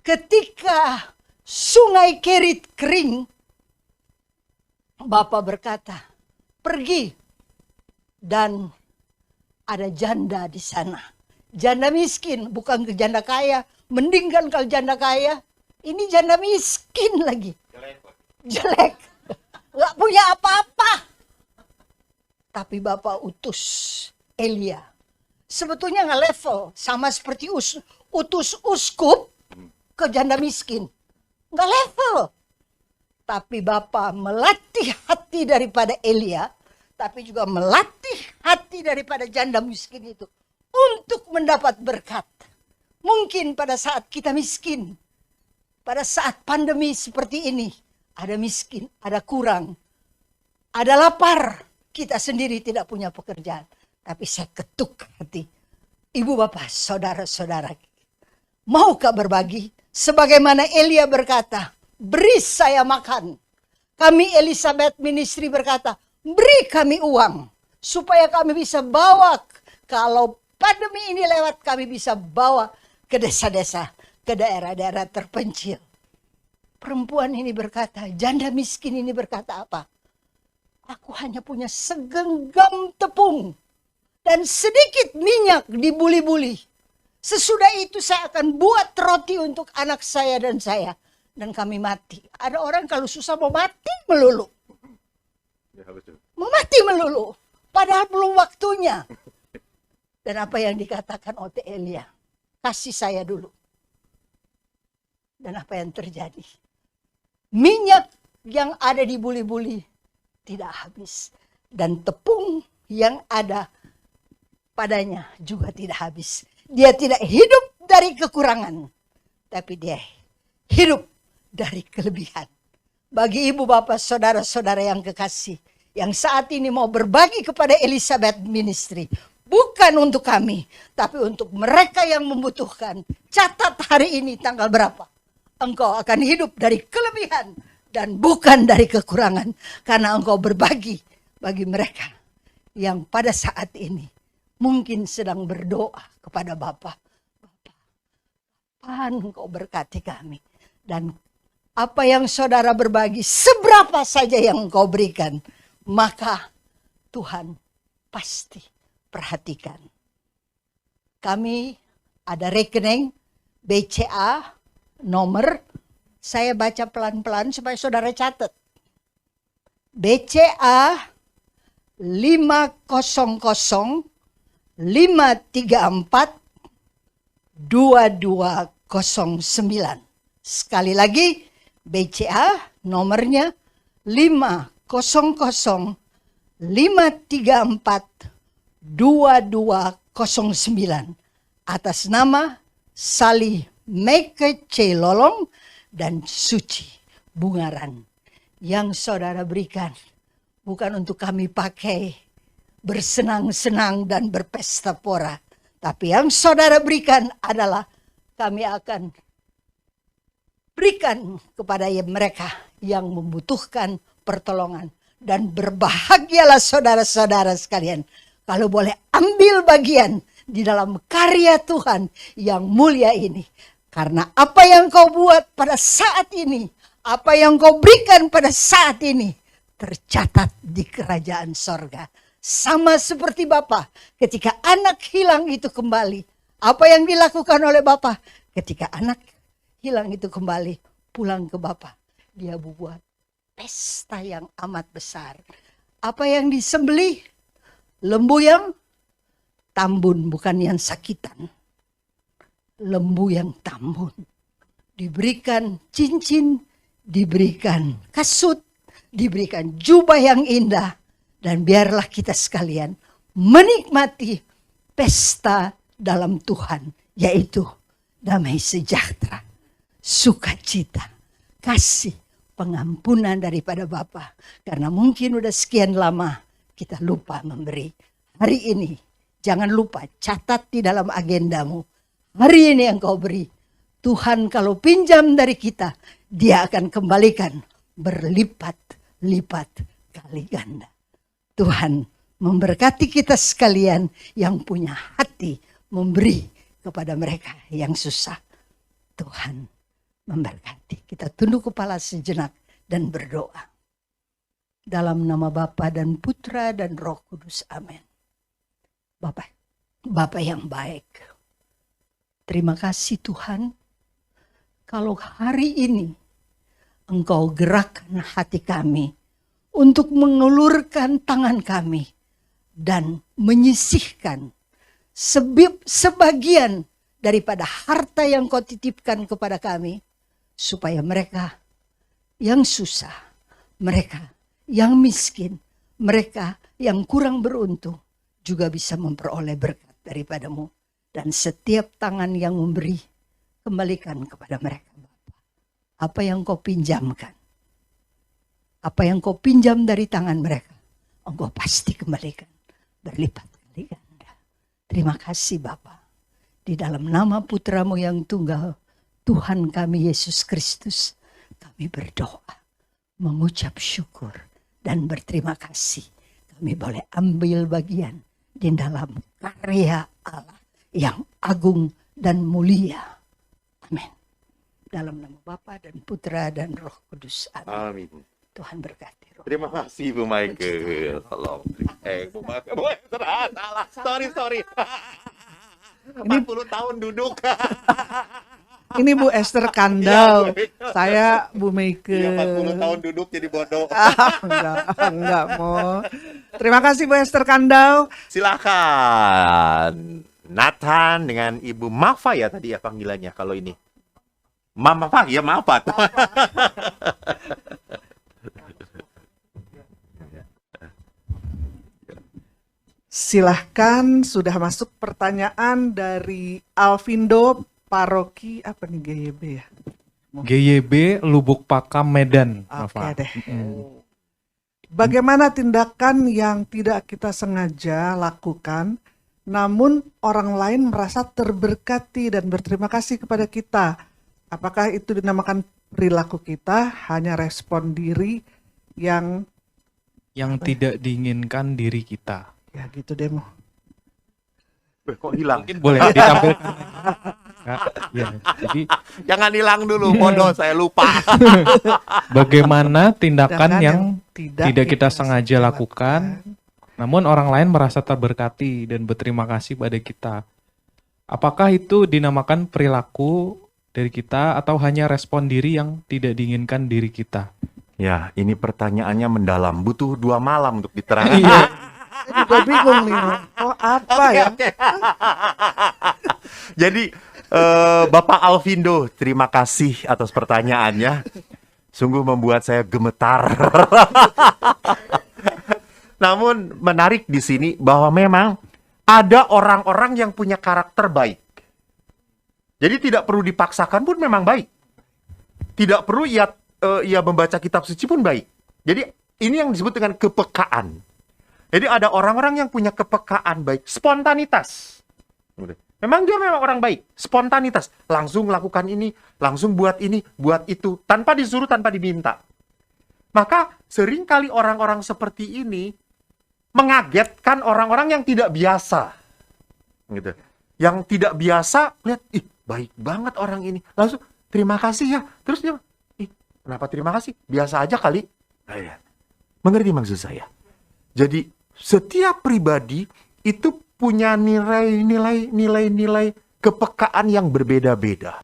ketika sungai Kerit kering. Bapak berkata, pergi, dan ada janda di sana. Janda miskin, bukan ke janda kaya. Mending kan kalau janda kaya. Ini janda miskin lagi. Jelek. Gak punya apa-apa. Tapi Bapak utus Elia. Sebetulnya gak level. Sama seperti utus uskup ke janda miskin. Gak level. Tapi Bapak melatih hati daripada Elia. Tapi juga melatih hati daripada janda miskin itu untuk mendapat berkat. Mungkin pada saat kita miskin, pada saat pandemi seperti ini, ada miskin, ada kurang, ada lapar, kita sendiri tidak punya pekerjaan. Tapi saya ketuk hati, ibu bapak, saudara-saudara, maukah berbagi? Sebagaimana Elia berkata, beri saya makan. Kami Elizabeth Ministry berkata, beri kami uang supaya kami bisa bawa, kalau pandemi ini lewat, kami bisa bawa ke desa-desa, ke daerah-daerah terpencil. Perempuan ini berkata, janda miskin ini berkata apa? Aku hanya punya segenggam tepung dan sedikit minyak di buli-buli. Sesudah itu saya akan buat roti untuk anak saya dan saya. dan kami mati. Ada orang kalau susah mau mati melulu. Ya, betul. Mau mati melulu. Padahal belum waktunya. Dan apa yang dikatakan oleh Elia, kasih saya dulu. Dan apa yang terjadi? Minyak yang ada di buli-buli tidak habis. Dan tepung yang ada padanya juga tidak habis. Dia tidak hidup dari kekurangan. Tapi dia hidup dari kelebihan. Bagi ibu bapak saudara-saudara yang kekasih. Yang saat ini mau berbagi kepada Elizabeth Ministry. Bukan untuk kami, tapi untuk mereka yang membutuhkan. Catat hari ini tanggal berapa. Engkau akan hidup dari kelebihan dan bukan dari kekurangan. Karena engkau berbagi bagi mereka yang pada saat ini mungkin sedang berdoa kepada Bapa. Bapa, kapan engkau berkati kami? Dan apa yang saudara berbagi, seberapa saja yang engkau berikan, maka Tuhan pasti perhatikan. Kami ada rekening BCA nomor, saya baca pelan-pelan supaya saudara catat. BCA 500 534 2209. Sekali lagi, BCA nomornya 500 534 2209 atas nama Sali Meke C. Lolong dan Suci Bungaran yang saudara berikan bukan untuk kami pakai bersenang-senang dan berpesta pora, tapi yang saudara berikan adalah kami akan berikan kepada mereka yang membutuhkan pertolongan. Dan berbahagialah saudara-saudara sekalian kalau boleh ambil bagian di dalam karya Tuhan yang mulia ini. Karena apa yang kau buat pada saat ini, apa yang kau berikan pada saat ini, tercatat di kerajaan sorga. Sama seperti Bapa, ketika anak hilang itu kembali. Apa yang dilakukan oleh Bapa? Ketika anak hilang itu kembali, pulang ke Bapa. Dia buat pesta yang amat besar. Apa yang disembelih? Lembu yang tambun, bukan yang sakitan. Lembu yang tambun. Diberikan cincin, diberikan kasut, diberikan jubah yang indah. Dan biarlah kita sekalian menikmati pesta dalam Tuhan. Yaitu damai sejahtera, sukacita, kasih, pengampunan daripada Bapa. Karena mungkin udah sekian lama kita lupa memberi. Hari ini jangan lupa, catat di dalam agendamu. Hari ini yang kau beri. Tuhan kalau pinjam dari kita, Dia akan kembalikan berlipat-lipat kali ganda. Tuhan memberkati kita sekalian yang punya hati memberi kepada mereka yang susah. Tuhan memberkati. Kita tunduk kepala sejenak dan berdoa. Dalam nama Bapa dan Putra dan Roh Kudus. Amin. Bapa yang baik. Terima kasih Tuhan. Kalau hari ini Engkau gerakkan hati kami untuk mengulurkan tangan kami dan menyisihkan sebagian daripada harta yang Kau titipkan kepada kami, supaya mereka yang susah, mereka yang miskin, mereka yang kurang beruntung juga bisa memperoleh berkat daripada-Mu. Dan setiap tangan yang memberi, kembalikan kepada mereka, Bapa. Apa yang Kau pinjamkan, apa yang Kau pinjam dari tangan mereka, Engkau pasti kembalikan berlipat kali ganda. Terima kasih Bapa. Di dalam nama Putra-Mu yang tunggal, Tuhan kami Yesus Kristus, kami berdoa, mengucap syukur dan berterima kasih. Kami boleh ambil bagian di dalam karya Allah yang agung dan mulia. Amin. Dalam nama Bapa dan Putra dan Roh Kudus. Amin. Amin. Tuhan berkati. Terima kasih Bu Michael. Tolong. Bu Michael. Salah. Sorry. 40 tahun duduk. Ini Bu Esther Kandau. Saya Bu Meike. Iya, 40 tahun duduk jadi bodoh. Enggak mau. Terima kasih Bu Esther Kandau. Silakan. Nathan dengan Ibu Mafa ya tadi ya panggilannya kalau ini. Mama Pak, ya maaf Pak. Silahkan, sudah masuk pertanyaan dari Alvindo Paroki apa nih GYB ya? GYB Lubuk Pakam Medan. Oke Nova. deh. Bagaimana tindakan yang tidak kita sengaja lakukan, namun orang lain merasa terberkati dan berterima kasih kepada kita? Apakah itu dinamakan perilaku kita, hanya respon diri yang Yang tidak diinginkan diri kita. ya gitu deh Mo. Kok hilang? Mungkin boleh ditampilkan. Ya, jadi Jangan hilang dulu, bodoh saya lupa. bagaimana tindakan Tindakan yang tidak tidak kita sengaja lakukan, namun orang lain merasa terberkati dan berterima kasih pada kita. Apakah itu dinamakan perilaku dari kita atau hanya respon diri yang tidak diinginkan diri kita? Ya, ini pertanyaannya mendalam. Butuh 2 malam untuk diterangkan. Iya. Saya juga bingung nih. Oh apa ya? Jadi Bapak Alvindo, terima kasih atas pertanyaannya. Sungguh membuat saya gemetar. Namun menarik di sini bahwa memang ada orang-orang yang punya karakter baik. Jadi tidak perlu dipaksakan pun memang baik. Tidak perlu ia membaca kitab suci pun baik. Jadi ini yang disebut dengan kepekaan. Jadi ada orang-orang yang punya kepekaan baik, spontanitas. Memang dia memang orang baik, spontanitas. Langsung lakukan ini, langsung buat ini, buat itu. Tanpa disuruh, tanpa diminta. Maka seringkali orang-orang seperti ini mengagetkan orang-orang yang tidak biasa. Gitu. Yang tidak biasa, lihat, ih baik banget orang ini. Langsung, terima kasih ya. Terus dia, ih kenapa terima kasih? Biasa aja kali. Nah, ya. Mengerti maksud saya? Jadi setiap pribadi itu punya nilai kepekaan yang berbeda-beda.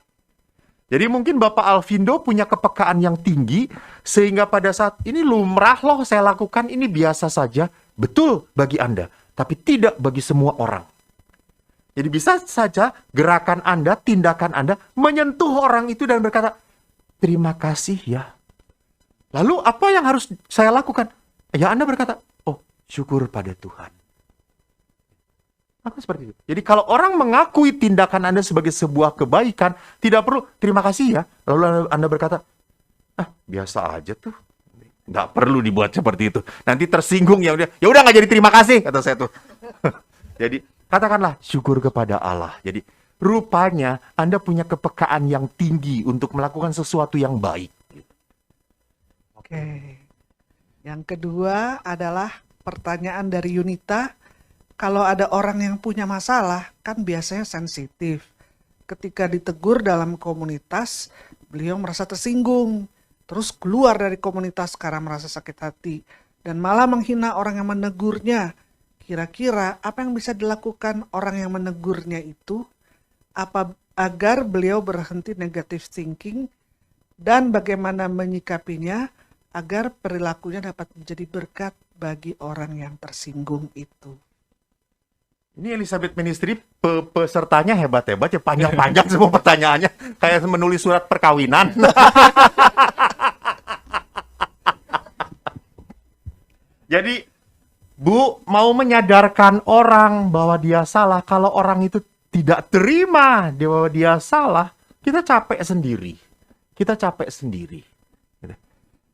Jadi mungkin Bapak Alvindo punya kepekaan yang tinggi sehingga pada saat ini lumrah loh saya lakukan, ini biasa saja. Betul bagi Anda, tapi tidak bagi semua orang. Jadi bisa saja gerakan Anda, tindakan Anda menyentuh orang itu dan berkata, terima kasih ya. Lalu apa yang harus saya lakukan? Ya Anda berkata, oh syukur pada Tuhan. Maka seperti itu. Jadi kalau orang mengakui tindakan Anda sebagai sebuah kebaikan, tidak perlu terima kasih ya. Lalu Anda berkata, biasa aja tuh. Nggak perlu dibuat seperti itu. Nanti tersinggung ya udah nggak jadi terima kasih kata saya tuh. Jadi katakanlah syukur kepada Allah. Jadi rupanya Anda punya kepekaan yang tinggi untuk melakukan sesuatu yang baik. Oke. Yang kedua adalah pertanyaan dari Yunita. Kalau ada orang yang punya masalah, kan biasanya sensitif. Ketika ditegur dalam komunitas, beliau merasa tersinggung. Terus keluar dari komunitas karena merasa sakit hati. Dan malah menghina orang yang menegurnya. Kira-kira apa yang bisa dilakukan orang yang menegurnya itu? Agar beliau berhenti negative thinking. Dan bagaimana menyikapinya agar perilakunya dapat menjadi berkat bagi orang yang tersinggung itu. Ini Elizabeth Ministry pesertanya hebat-hebat ya, panjang-panjang semua pertanyaannya. Kayak menulis surat perkawinan. Jadi, Bu, mau menyadarkan orang bahwa dia salah. Kalau orang itu tidak terima bahwa dia salah, kita capek sendiri. Kita capek sendiri.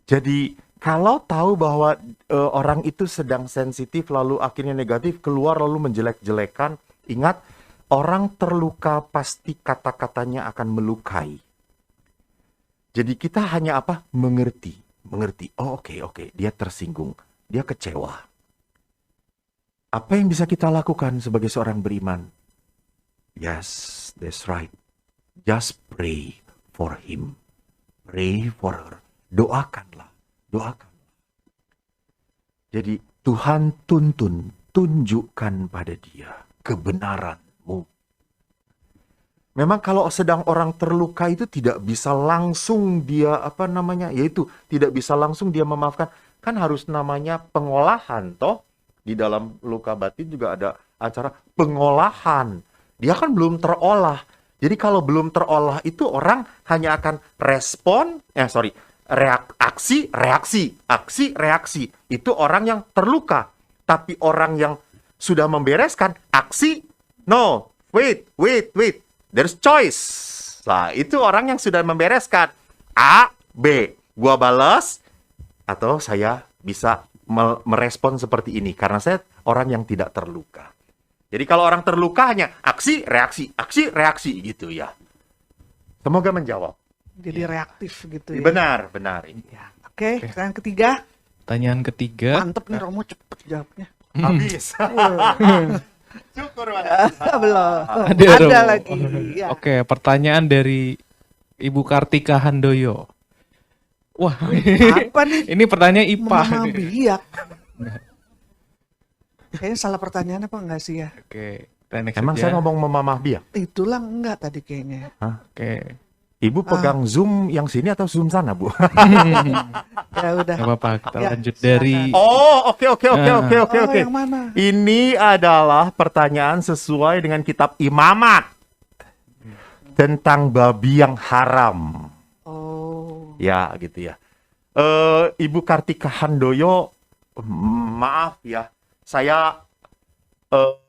Jadi, kalau tahu bahwa orang itu sedang sensitif lalu akhirnya negatif, keluar lalu menjelek-jelekan, ingat, orang terluka pasti kata-katanya akan melukai. Jadi kita hanya apa? Mengerti. Oh oke, dia tersinggung, dia kecewa. Apa yang bisa kita lakukan sebagai seorang beriman? Yes, that's right. Just pray for him. Pray for her. Doakanlah. Jadi Tuhan tunjukkan pada dia kebenaranmu. Memang kalau sedang orang terluka itu tidak bisa langsung dia yaitu tidak bisa langsung dia memaafkan. Kan harus namanya pengolahan toh. Di dalam luka batin juga ada acara pengolahan. Dia kan belum terolah. Jadi kalau belum terolah itu orang hanya akan aksi, reaksi. Itu orang yang terluka. Tapi orang yang sudah membereskan aksi, no, wait. There's choice. Nah, itu orang yang sudah membereskan. A, B. Gua balas atau saya bisa merespon seperti ini karena saya orang yang tidak terluka. Jadi kalau orang terluka hanya aksi, reaksi gitu ya. Semoga menjawab. Jadi reaktif gitu ya. Benar. Ya. Oke, pertanyaan ketiga. Pertanyaan ketiga. Mantep nih Romo, cepet jawabnya. Habis. Syukur Belum. Ada, Ada Romo. lagi. Ya. Oke, pertanyaan dari Ibu Kartika Handoyo. Wah, Apa nih? ini pertanyaan IPA. Mama biak. Kayaknya salah pertanyaan apa enggak sih ya? Oke, kita next Emang aja. saya ngomong memamah biak? Itulah enggak tadi kayaknya. Oke, Ibu pegang Zoom yang sini atau Zoom sana, Bu? Ya udah. nggak apa-apa. Kita Ya, lanjut silakan. dari Oh, oke. Oh, Oke. yang mana? Ini adalah pertanyaan sesuai dengan kitab Imamat tentang babi yang haram. Oh. Ya, gitu ya. Ibu Kartika Handoyo, maaf ya, saya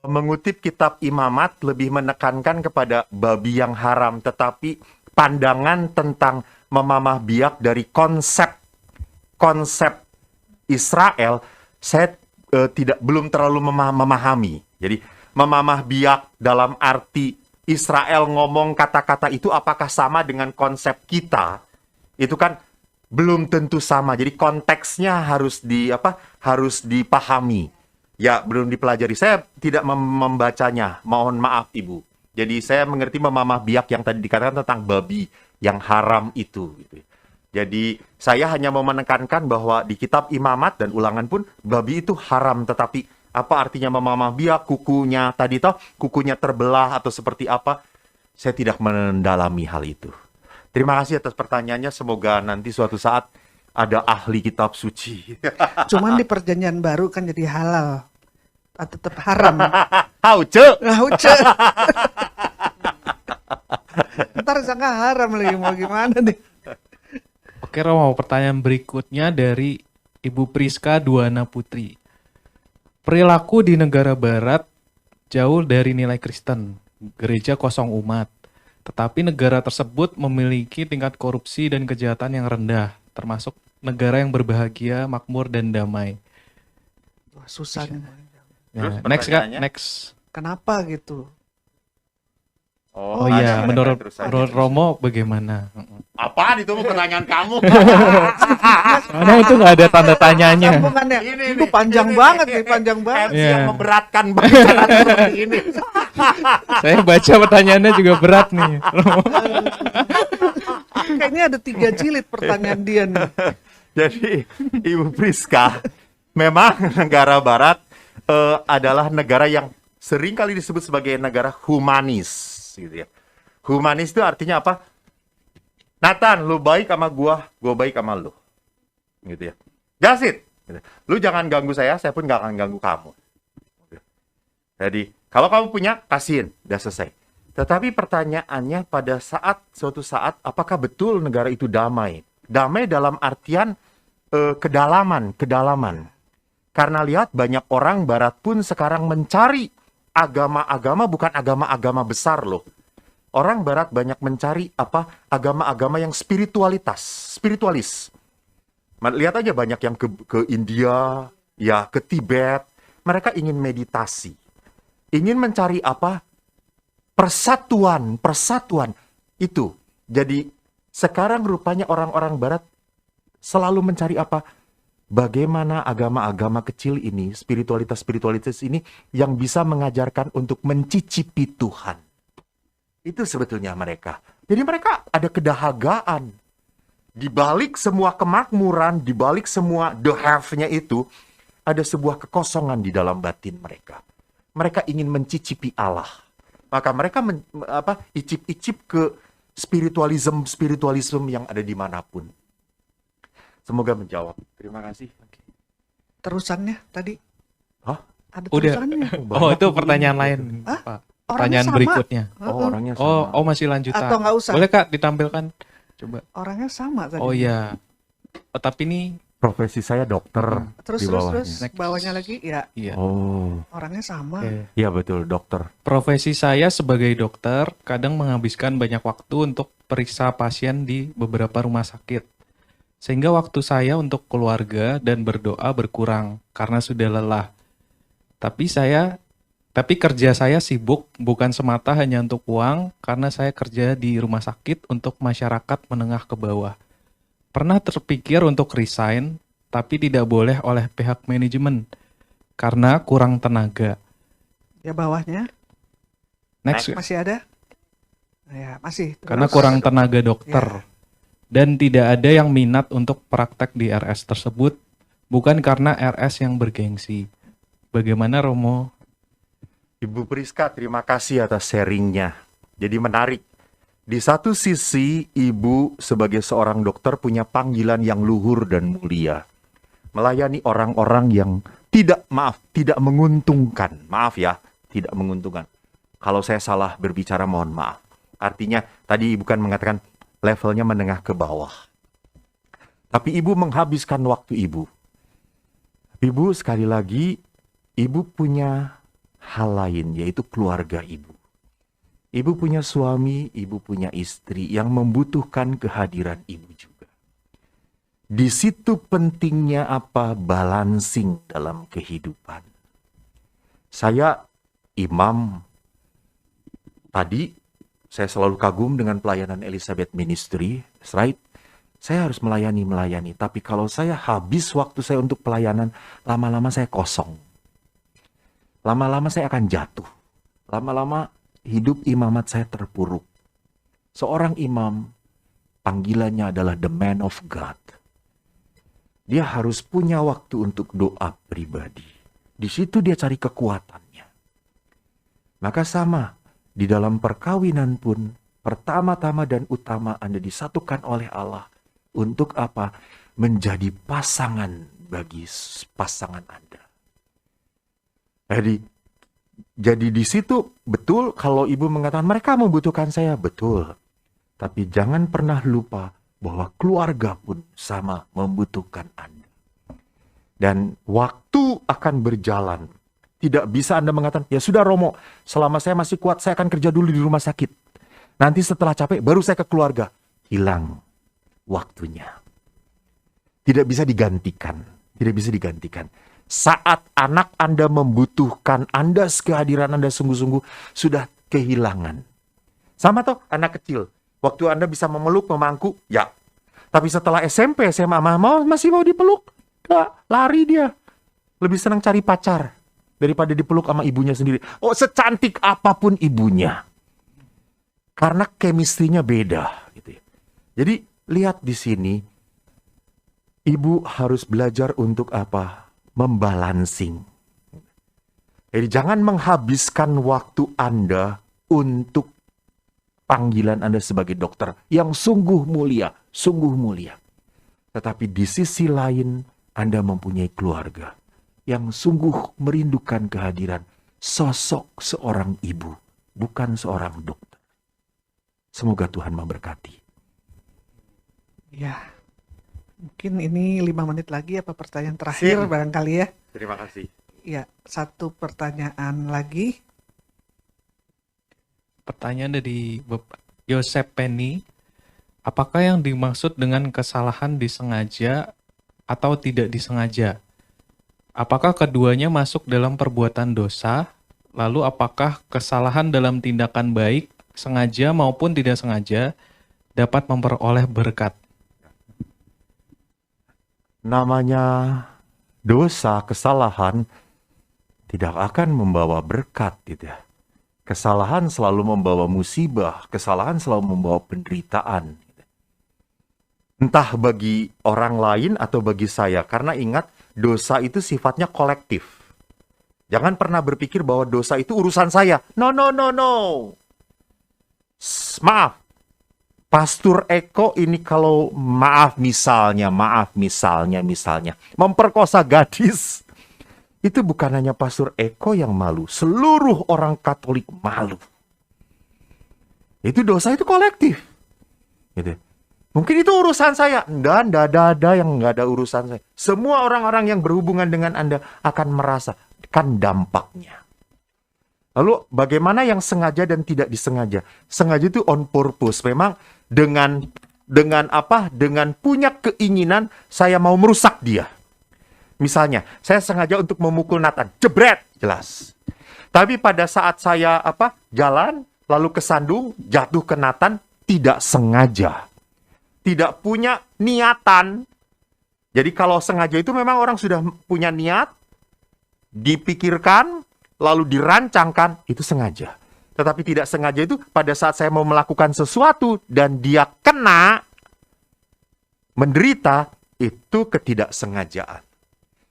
mengutip kitab Imamat lebih menekankan kepada babi yang haram, tetapi pandangan tentang memamah biak dari konsep Israel, saya belum terlalu memahami. Jadi memamah biak dalam arti Israel ngomong kata-kata itu apakah sama dengan konsep kita? Itu kan belum tentu sama. Jadi konteksnya harus dipahami. Ya, belum dipelajari. Saya tidak membacanya. Mohon maaf, Ibu. Jadi saya mengerti memamah biak yang tadi dikatakan tentang babi yang haram itu. Gitu. Jadi saya hanya mau menekankan bahwa di kitab Imamat dan Ulangan pun babi itu haram. Tetapi apa artinya memamah biak? Kukunya tadi kukunya terbelah atau seperti apa? Saya tidak mendalami hal itu. Terima kasih atas pertanyaannya. Semoga nanti suatu saat ada ahli kitab suci. Cuman di perjanjian baru kan jadi halal. Tetap haram. Hauce. Nah, uce. Ntar sangka haram lagi, mau gimana nih? Oke, Romo, pertanyaan berikutnya dari Ibu Priska Duana Putri. Perilaku di negara barat jauh dari nilai Kristen, gereja kosong umat. Tetapi negara tersebut memiliki tingkat korupsi dan kejahatan yang rendah, termasuk negara yang berbahagia, makmur, dan damai. Wah, susah nih. Terus Ya, next, Kak, pertanyaannya? next. Kenapa gitu? Oh ada iya, pertanyaan menurut terus aja. Romo bagaimana? Apaan itu pertanyaan kamu? Karena itu nggak ada tanda tanyanya. Sambungannya. Ini Itu panjang ini. banget nih, panjang banget. MC Iya. yang memberatkan bacaan seperti ini. Saya baca pertanyaannya juga berat nih. Romo. Kayaknya ada 3 jilid pertanyaan dia nih. Jadi Ibu Priska, memang negara barat adalah negara yang sering kali disebut sebagai negara humanis, gitu ya. Humanis itu artinya apa? Nathan, lu baik sama gua baik sama lu. Gitu ya. That's it. Gitu. Lu jangan ganggu saya pun gak akan ganggu kamu. Gitu. Jadi, kalau kamu punya, kasihin. Udah selesai. Tetapi pertanyaannya pada suatu saat, apakah betul negara itu damai? Damai dalam artian kedalaman. Karena lihat banyak orang barat pun sekarang mencari agama-agama, bukan agama-agama besar loh. Orang barat banyak mencari agama-agama yang spiritualis. Lihat aja banyak yang ke India, ya ke Tibet. Mereka ingin meditasi. Ingin mencari persatuan itu. Jadi sekarang rupanya orang-orang barat selalu mencari bagaimana agama-agama kecil ini, spiritualitas ini yang bisa mengajarkan untuk mencicipi Tuhan. Itu sebetulnya mereka. Jadi mereka ada kedahagaan. Di balik semua kemakmuran, di balik semua the have-nya itu, ada sebuah kekosongan di dalam batin mereka. Mereka ingin mencicipi Allah. Maka mereka icip-icip ke spiritualisme yang ada dimanapun. Semoga menjawab. Terima kasih. Terusannya tadi. Hah? Ada Udah. terusannya. Oh, itu pertanyaan lain, Hah? Pak. Orangnya Pertanyaan sama. berikutnya. Oh, orangnya Oh, sama. masih lanjutan. Atau nggak usah? Boleh Kak ditampilkan? Coba. Orangnya sama tadi. Oh iya. Oh, tapi ini Profesi saya dokter Terus di terus bawahnya. terus bawahnya lagi ya iya. Oh, orangnya sama. Oke. iya betul dokter. Profesi saya sebagai dokter kadang menghabiskan banyak waktu untuk periksa pasien di beberapa rumah sakit. Sehingga waktu saya untuk keluarga dan berdoa berkurang karena sudah lelah. Tapi kerja saya sibuk bukan semata hanya untuk uang karena saya kerja di rumah sakit untuk masyarakat menengah ke bawah. Pernah terpikir untuk resign, tapi tidak boleh oleh pihak manajemen karena kurang tenaga. Ya bawahnya Next, masih ada? Ya masih. karena Terus. kurang tenaga dokter. Dan tidak ada yang minat untuk praktek di RS tersebut, bukan karena RS yang bergengsi. Bagaimana Romo? Ibu Priska, terima kasih atas sharingnya. Jadi menarik. Di satu sisi, ibu sebagai seorang dokter punya panggilan yang luhur dan mulia. Melayani orang-orang yang tidak menguntungkan. Maaf ya, tidak menguntungkan. Kalau saya salah berbicara, mohon maaf. Artinya, tadi ibu kan mengatakan levelnya menengah ke bawah. Tapi ibu menghabiskan waktu ibu. Ibu sekali lagi, ibu punya hal lain, yaitu keluarga ibu. Ibu punya suami, ibu punya istri yang membutuhkan kehadiran ibu juga. Di situ pentingnya apa? Balancing dalam kehidupan. Saya imam, tadi saya selalu kagum dengan pelayanan Elizabeth Ministry, right? Saya harus melayani. Tapi kalau saya habis waktu saya untuk pelayanan, lama-lama saya kosong. Lama-lama saya akan jatuh. Lama-lama hidup imamat saya terpuruk. Seorang imam, panggilannya adalah the man of God. Dia harus punya waktu untuk doa pribadi. Di situ dia cari kekuatannya. Maka sama, di dalam perkawinan pun, pertama-tama dan utama Anda disatukan oleh Allah. Untuk apa? Menjadi pasangan bagi pasangan Anda. Jadi di situ betul kalau ibu mengatakan mereka membutuhkan saya, betul. Tapi jangan pernah lupa bahwa keluarga pun sama membutuhkan Anda. Dan waktu akan berjalan. Tidak bisa Anda mengatakan, ya sudah Romo, selama saya masih kuat saya akan kerja dulu di rumah sakit. Nanti setelah capek baru saya ke keluarga. Hilang waktunya. Tidak bisa digantikan. Tidak bisa digantikan. Saat anak Anda membutuhkan Anda, kehadiran Anda sungguh-sungguh sudah kehilangan. Sama toh anak kecil. Waktu Anda bisa memeluk, memangku, ya. Tapi setelah SMP, SMA, masih mau dipeluk? Gak, lari dia. Lebih senang cari pacar daripada dipeluk sama ibunya sendiri. Oh, secantik apapun ibunya. Karena chemistry-nya beda. Gitu ya. Jadi, lihat di sini, ibu harus belajar untuk apa? Membalancing. Jadi jangan menghabiskan waktu Anda untuk panggilan Anda sebagai dokter yang sungguh mulia, sungguh mulia. Tetapi di sisi lain Anda mempunyai keluarga yang sungguh merindukan kehadiran sosok seorang ibu, bukan seorang dokter. Semoga Tuhan memberkati. Ya, mungkin ini 5 menit lagi apa pertanyaan terakhir Sim. barangkali ya. Terima kasih. Ya, satu pertanyaan lagi. Pertanyaan dari Yosep Penny. Apakah yang dimaksud dengan kesalahan disengaja atau tidak disengaja? Apakah keduanya masuk dalam perbuatan dosa? Lalu apakah kesalahan dalam tindakan baik, sengaja maupun tidak sengaja, dapat memperoleh berkat? Namanya dosa, kesalahan tidak akan membawa berkat gitu ya. Kesalahan selalu membawa musibah, kesalahan selalu membawa penderitaan. Entah bagi orang lain atau bagi saya, karena ingat dosa itu sifatnya kolektif. Jangan pernah berpikir bahwa dosa itu urusan saya. No, no, no, no. Maaf. Pastor Eko ini kalau maaf misalnya, memperkosa gadis. Itu bukan hanya Pastor Eko yang malu. Seluruh orang Katolik malu. Itu dosa itu kolektif. Gitu. Mungkin itu urusan saya. Dan ada yang nggak ada urusan saya. Semua orang-orang yang berhubungan dengan Anda akan merasakan dampaknya. Lalu bagaimana yang sengaja dan tidak disengaja? Sengaja itu on purpose. Memang dengan apa? Dengan punya keinginan saya mau merusak dia. Misalnya, saya sengaja untuk memukul Nathan. Jebret, jelas. Tapi pada saat saya jalan lalu kesandung, jatuh ke Nathan, tidak sengaja. Tidak punya niatan. Jadi kalau sengaja itu memang orang sudah punya niat, dipikirkan, lalu dirancangkan, itu sengaja. Tetapi tidak sengaja itu pada saat saya mau melakukan sesuatu dan dia kena, menderita, itu ketidaksengajaan.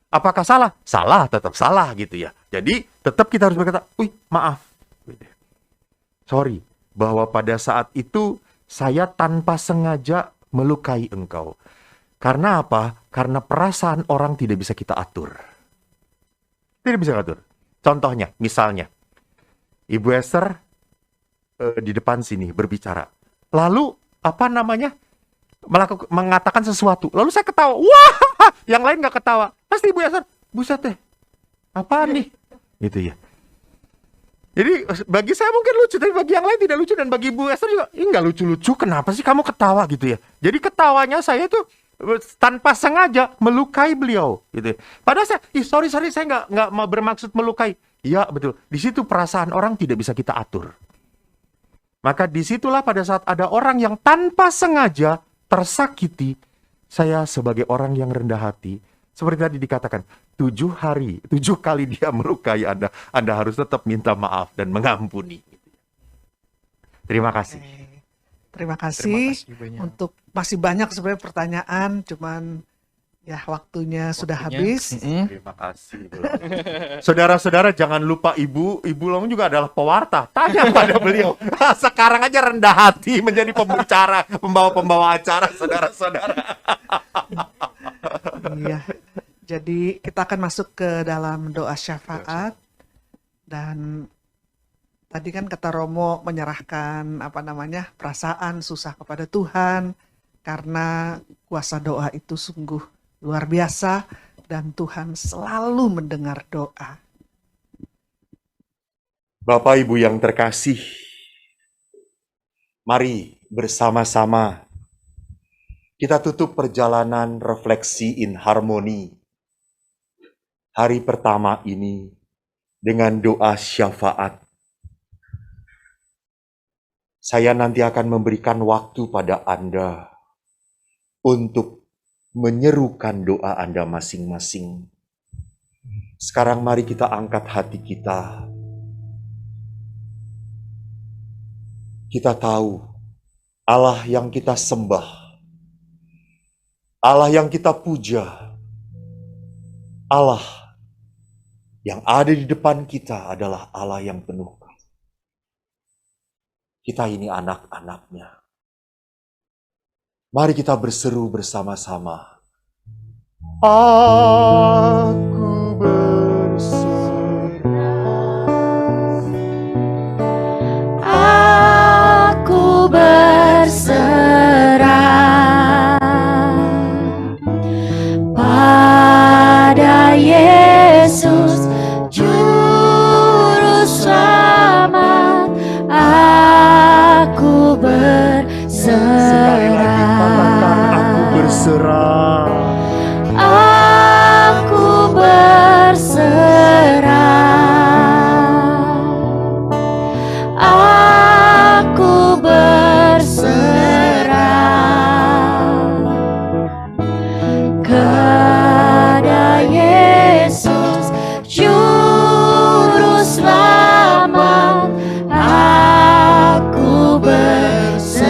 Apakah salah? Salah, tetap salah gitu ya. Jadi tetap kita harus berkata, maaf. Sorry, bahwa pada saat itu saya tanpa sengaja melukai engkau. Karena apa? Karena perasaan orang tidak bisa kita atur. Tidak bisa atur. Contohnya, misalnya, Ibu Esther di depan sini berbicara. Lalu, mengatakan sesuatu. Lalu saya ketawa. Wah, yang lain nggak ketawa. Pasti Ibu Esther, buset deh. Apaan nih? Gitu ya. Jadi bagi saya mungkin lucu, tapi bagi yang lain tidak lucu. Dan bagi Ibu Esther juga, nggak lucu-lucu. Kenapa sih kamu ketawa gitu ya? Jadi ketawanya saya tuh tanpa sengaja melukai beliau. Gitu ya. Padahal saya, sorry, saya nggak mau bermaksud melukai. Iya, betul. Di situ perasaan orang tidak bisa kita atur. Maka disitulah pada saat ada orang yang tanpa sengaja tersakiti, saya sebagai orang yang rendah hati, seperti tadi dikatakan, 7 kali dia melukai Anda, Anda harus tetap minta maaf dan mengampuni. Terima kasih. Terima kasih banyak. untuk masih banyak sebenarnya pertanyaan, cuman ya waktunya sudah habis. Terima kasih. Saudara-saudara jangan lupa Ibu Long juga adalah pewarta. Tanya pada beliau. Sekarang aja rendah hati menjadi pembicara, pembawa acara, saudara-saudara. Iya. Jadi kita akan masuk ke dalam doa syafaat. Dan tadi kan kata Romo menyerahkan perasaan susah kepada Tuhan, karena kuasa doa itu sungguh luar biasa dan Tuhan selalu mendengar doa. Bapak Ibu yang terkasih, mari bersama-sama kita tutup perjalanan refleksi in harmoni hari pertama ini dengan doa syafaat. Saya nanti akan memberikan waktu pada Anda untuk menyerukan doa Anda masing-masing. Sekarang mari kita angkat hati kita. Kita tahu Allah yang kita sembah, Allah yang kita puja, Allah yang ada di depan kita adalah Allah yang penuh kasih. Kita ini anak-anaknya. Mari kita berseru bersama-sama. Aku Aku berserah pada Yesus Juru Selamat. Aku Sekali lagi katakan, aku berserah. Aku berserah. Aku berserah kepada Yesus Juru Selamat. Aku berserah.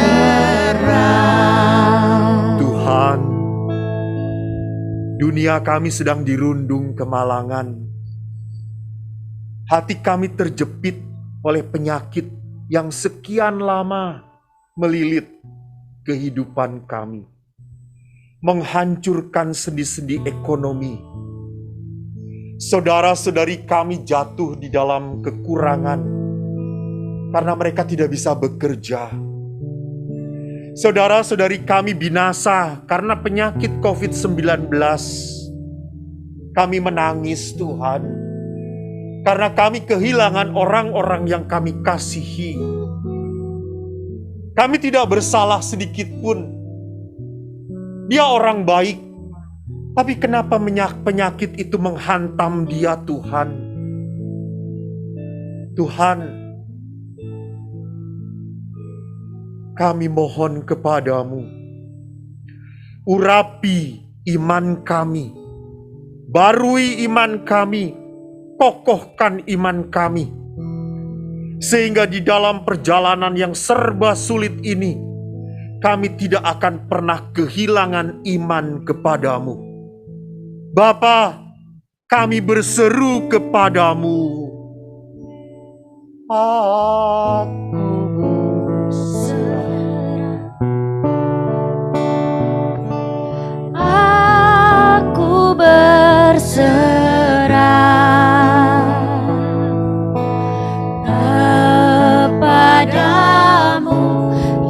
Tuhan, dunia kami sedang dirundung kemalangan. Hati kami terjepit oleh penyakit yang sekian lama melilit kehidupan kami, menghancurkan sendi-sendi ekonomi. Saudara-saudari kami jatuh di dalam kekurangan karena mereka tidak bisa bekerja. Saudara-saudari kami binasa karena penyakit COVID-19. Kami menangis, Tuhan, karena kami kehilangan orang-orang yang kami kasihi. Kami tidak bersalah sedikit pun. Dia orang baik, tapi kenapa penyakit itu menghantam dia, Tuhan? Tuhan, kami mohon kepadamu, urapi iman kami, barui iman kami, kokohkan iman kami, sehingga di dalam perjalanan yang serba sulit ini, kami tidak akan pernah kehilangan iman kepadamu. Bapa, kami berseru kepadamu. Aku berserah kepadamu,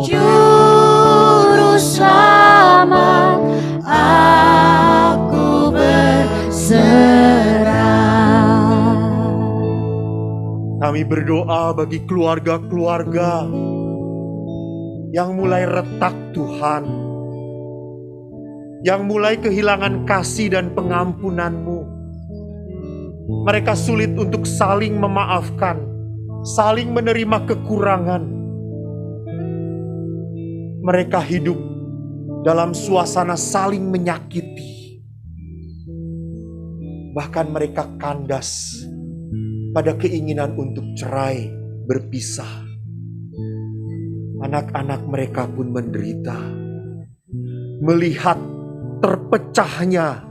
Juru Selamat. Aku berserah. Kami berdoa bagi keluarga-keluarga yang mulai retak, Tuhan, yang mulai kehilangan kasih dan pengampunan-Mu. Mereka sulit untuk saling memaafkan, saling menerima kekurangan. Mereka hidup dalam suasana saling menyakiti. Bahkan mereka kandas pada keinginan untuk cerai, berpisah. Anak-anak mereka pun menderita melihat terpecahnya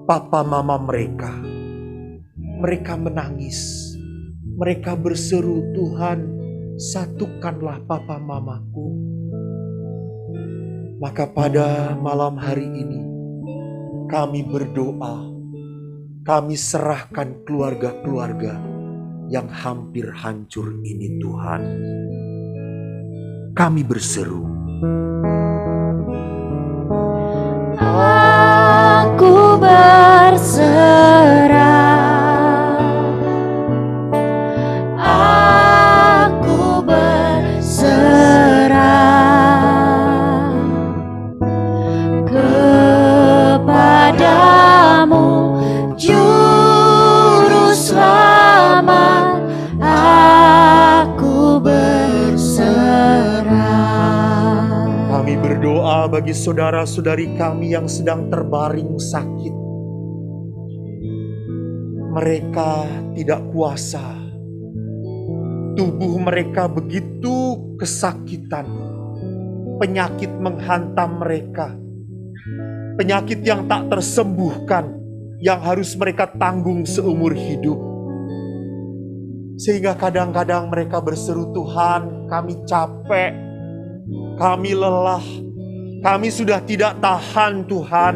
papa mama mereka. Mereka menangis, mereka berseru, Tuhan, satukanlah papa mamaku. Maka pada malam hari ini kami berdoa, kami serahkan keluarga-keluarga yang hampir hancur ini, Tuhan. Kami berseru, Aku berserah. Aku berserah kepadamu, Juru Selamat. Aku berserah. kami berdoa bagi saudara-saudari kami yang sedang terbaring sakit. Mereka tidak kuasa. Tubuh mereka begitu kesakitan. Penyakit menghantam mereka. Penyakit yang tak tersembuhkan, yang harus mereka tanggung seumur hidup. Sehingga kadang-kadang mereka berseru, Tuhan, kami capek, kami lelah, kami sudah tidak tahan, Tuhan,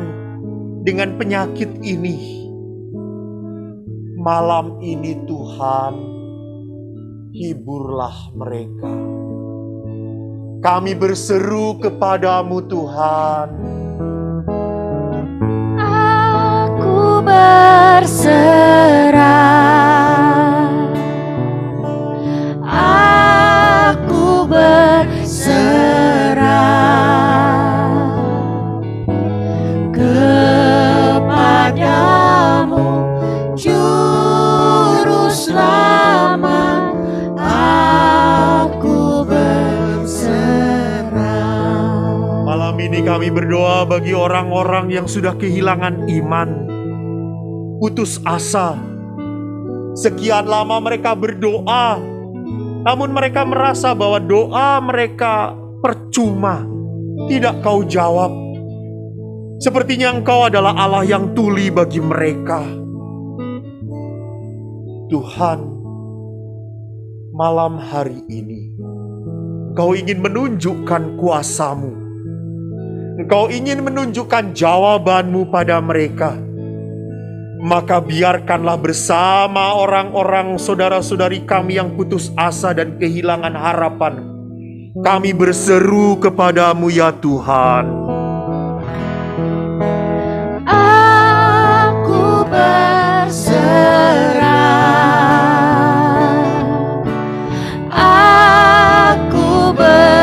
dengan penyakit ini. Malam ini, Tuhan, hiburlah mereka. Kami berseru kepadamu, Tuhan. Aku berserah. Aku berserah kepadamu, Juru Selamat. Aku berserah. Malam ini kami berdoa bagi orang-orang yang sudah kehilangan iman, putus asa. Sekian lama mereka berdoa, namun mereka merasa bahwa doa mereka percuma, tidak Kau jawab. Sepertinya Engkau adalah Allah yang tuli bagi mereka. Tuhan, malam hari ini Engkau ingin menunjukkan kuasa-Mu. Engkau ingin menunjukkan jawaban-Mu pada mereka. Maka biarkanlah bersama orang-orang saudara-saudari kami yang putus asa dan kehilangan harapan, kami berseru kepadamu ya Tuhan. Aku berserah, aku berserah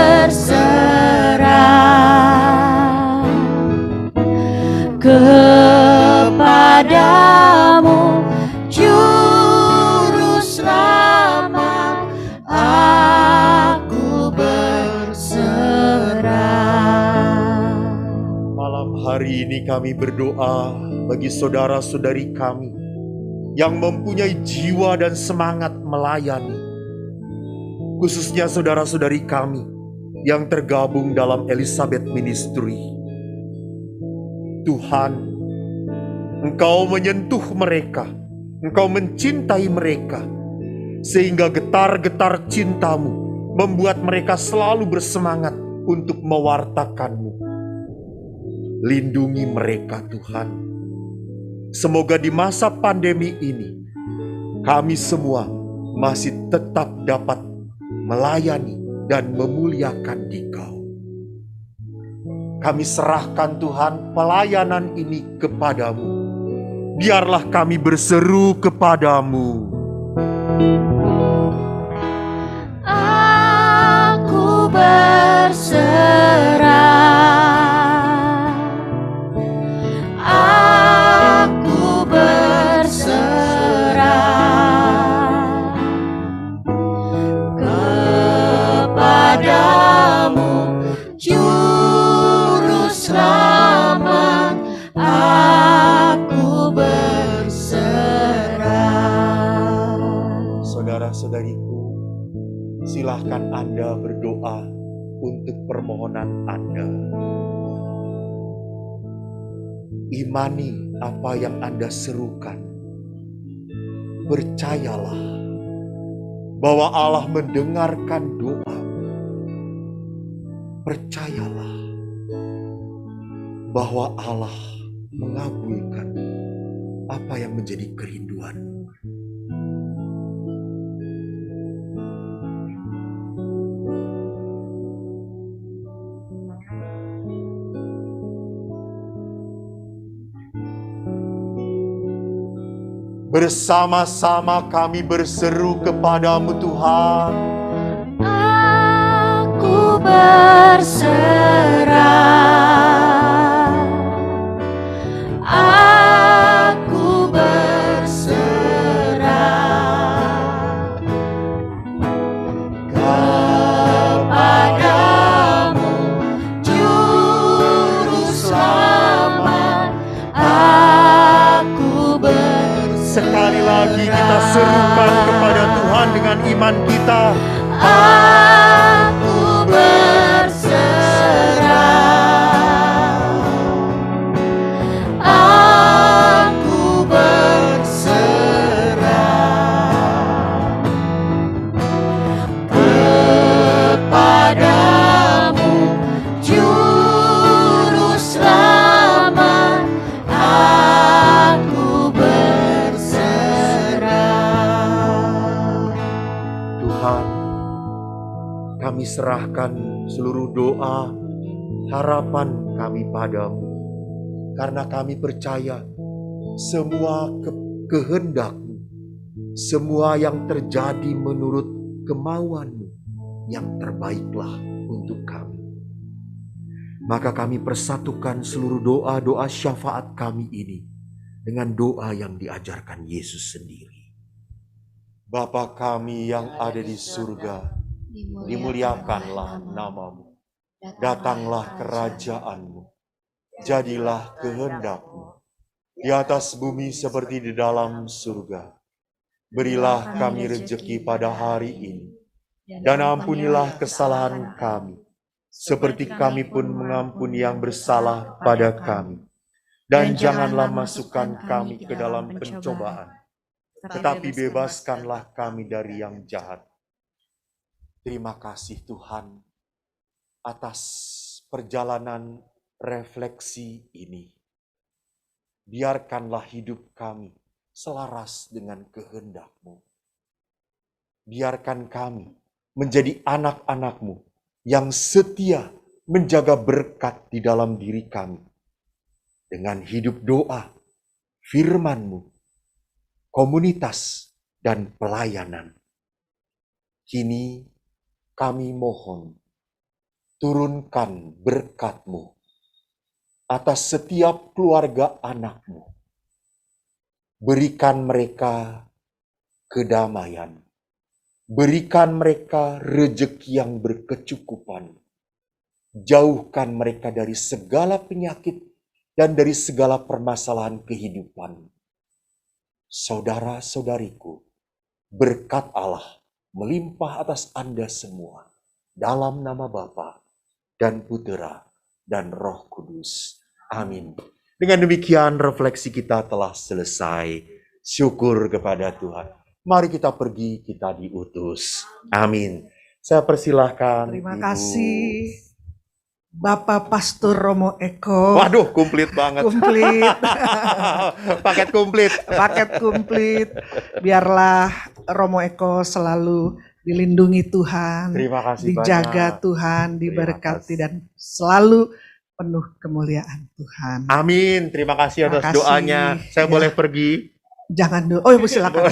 kepadamu, Juru Selamat. Aku berserah. Malam hari ini kami berdoa bagi saudara-saudari kami yang mempunyai jiwa dan semangat melayani. Khususnya saudara-saudari kami yang tergabung dalam Elizabeth Ministry. Tuhan, Engkau menyentuh mereka, Engkau mencintai mereka, sehingga getar-getar cinta-Mu membuat mereka selalu bersemangat untuk mewartakan-Mu. Lindungi mereka Tuhan. Semoga di masa pandemi ini, kami semua masih tetap dapat melayani dan memuliakan Dikau. Kami serahkan Tuhan pelayanan ini kepadamu. Biarlah kami berseru kepadamu. Aku berserah, aku berserah kepadamu, Juru Selamat. Aku berserah. Saudara-saudariku, silahkan Anda berdoa untuk permohonan Anda. Imani apa yang Anda serukan. Percayalah bahwa Allah mendengarkan doa. Percayalah bahwa Allah mengabulkan apa yang menjadi kerinduanmu. Bersama-sama kami berseru kepadamu Tuhan. Aku berserah, aku berserah kepadamu, Juru Selamat. Aku Sekali lagi kita serukan kepada Tuhan dengan iman kita. Aku berserah, aku berserah kepadamu, Juru Selamat. Aku berserah. Tuhan, kami serahkan seluruh doa, harapan kami padamu. Karena kami percaya semua kehendak-Mu, semua yang terjadi menurut kemauan-Mu yang terbaiklah untuk kami. Maka kami persatukan seluruh doa-doa syafaat kami ini dengan doa yang diajarkan Yesus sendiri. Bapa kami yang ada di surga, dimuliakanlah nama-Mu. Datanglah kerajaan-Mu. Jadilah kehendak-Mu di atas bumi seperti di dalam surga. Berilah kami rejeki pada hari ini, dan ampunilah kesalahan kami, seperti kami pun mengampuni yang bersalah pada kami. Dan janganlah masukkan kami ke dalam pencobaan, tetapi bebaskanlah kami dari yang jahat. Terima kasih Tuhan atas perjalanan refleksi ini. Biarkanlah hidup kami selaras dengan kehendak-Mu. Biarkan kami menjadi anak-anak-Mu yang setia menjaga berkat di dalam diri kami. Dengan hidup doa, firman-Mu, komunitas, dan pelayanan. Kini kami mohon, turunkan berkat-Mu atas setiap keluarga anak-Mu. Berikan mereka kedamaian. Berikan mereka rejeki yang berkecukupan. Jauhkan mereka dari segala penyakit dan dari segala permasalahan kehidupan. Saudara-saudariku, berkat Allah melimpah atas Anda semua. Dalam nama Bapa dan Putera dan Roh Kudus. Amin. Dengan demikian refleksi kita telah selesai. Syukur kepada Tuhan. Mari kita pergi, kita diutus. Amin. Saya persilahkan. Terima Ibu. kasih Bapak Pastor Romo Eko. Waduh, komplit banget. Komplit. Paket komplit. Paket komplit. Biarlah Romo Eko selalu dilindungi Tuhan, Terima kasih dijaga banyak. Tuhan, Terima diberkati kasih. dan selalu penuh kemuliaan Tuhan. Amin. Terima kasih atas Terima kasih. doanya. Saya Ya. boleh pergi. Jangan dulu. Oh, silakan.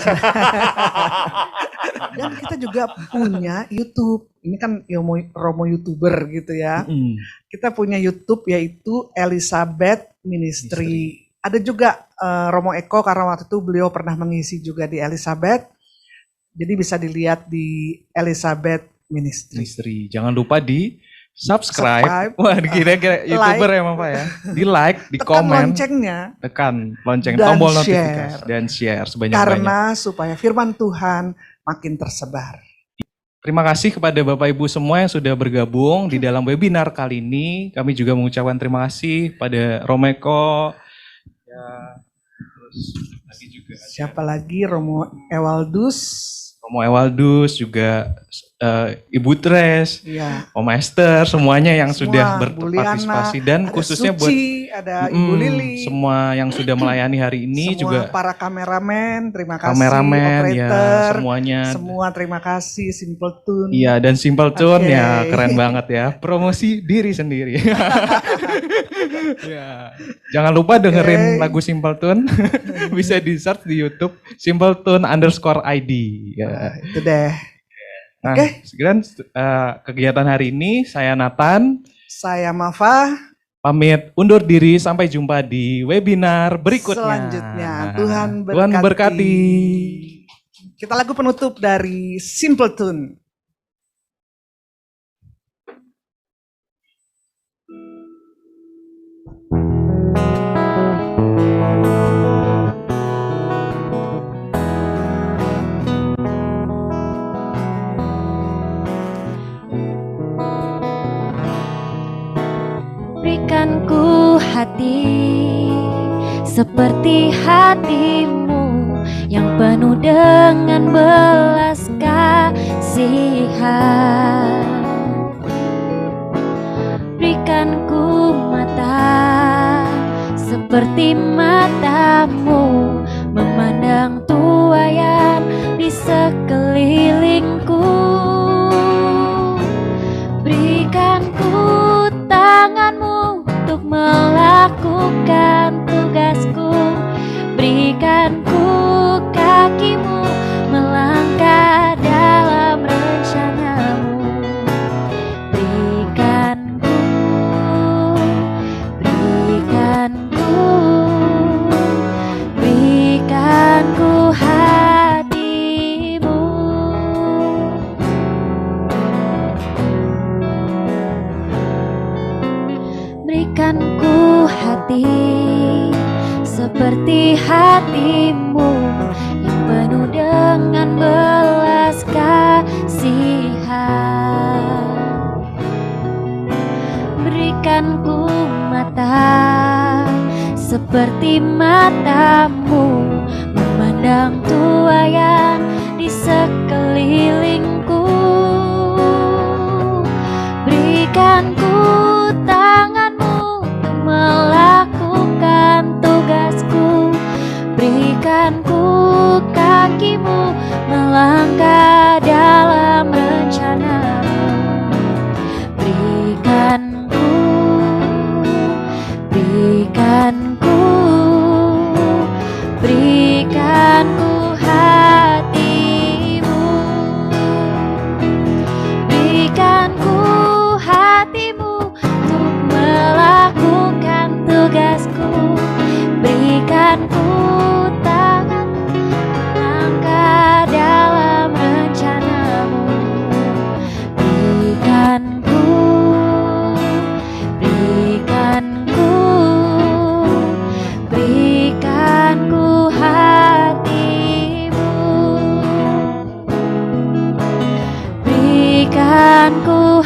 Dan kita juga punya YouTube. Ini kan Romo YouTuber gitu ya. Kita punya YouTube yaitu Elizabeth Ministry. Ada juga Romo Eko karena waktu itu beliau pernah mengisi juga di Elizabeth. Jadi bisa dilihat di Elizabeth Ministry. Istri, jangan lupa di subscribe. Subscribe. Wah, kira-kira YouTuber Like. emang Pak ya. Di like, di Tekan komen, loncengnya tekan lonceng, Dan tombol share. notifikasi dan share sebanyak-banyak. karena supaya firman Tuhan makin tersebar. Terima kasih kepada Bapak Ibu semua yang sudah bergabung di dalam webinar kali ini. Kami juga mengucapkan terima kasih pada Romeko. Ya, terus lagi juga ada Siapa lagi? Romo Ewaldus. Romo Ewaldus, juga Ibu Tres, Ya. Om Esther, semuanya yang Semua, sudah Bu berpartisipasi Liana, dan ada khususnya buat Suci, ada Ibu Lili, semua yang sudah melayani hari ini semua juga para kameramen, terima kasih, kameramen ya operator, semuanya. semua terima kasih, Simple Tune. Iya, dan Simple Tune Oke. ya keren banget ya. Promosi diri sendiri. Ya. Jangan lupa dengerin Oke. lagu Simple Tune. Bisa di search di YouTube Simple Tune _ID. Ya. Nah, itu deh. Nah, Oke. sekian kegiatan hari ini. Saya Nathan. Saya Mafa. Pamit undur diri. Sampai jumpa di webinar berikutnya. Selanjutnya, Tuhan Tuhan berkati. Kita lagu penutup dari Simple Tune. Berikan ku hati seperti hatimu yang penuh dengan belas kasihan. Berikan ku mata seperti matamu memandang tuaian di sekelilingku. Berikan ku tanganmu untuk melakukan tugasku. Berikan ku kakimu melangkah dalam rencanamu. Berikan ku hatimu. Berikan ku hati seperti hatimu yang penuh dengan belas kasihan. Berikan ku mata seperti matamu memandang tuaian di sekelilingku. melangkah dalam rencanamu. Berikanku hatimu, berikanku hatimu untuk melakukan tugasku, berikanku tangan melangkah dalam rencanamu, berikanku hatimu, berikanku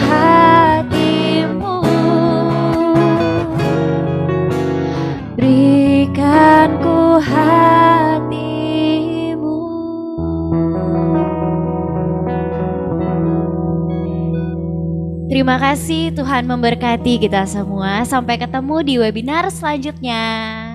hatimu, berikanku hatimu. Terima kasih, Tuhan memberkati kita semua. Sampai ketemu di webinar selanjutnya.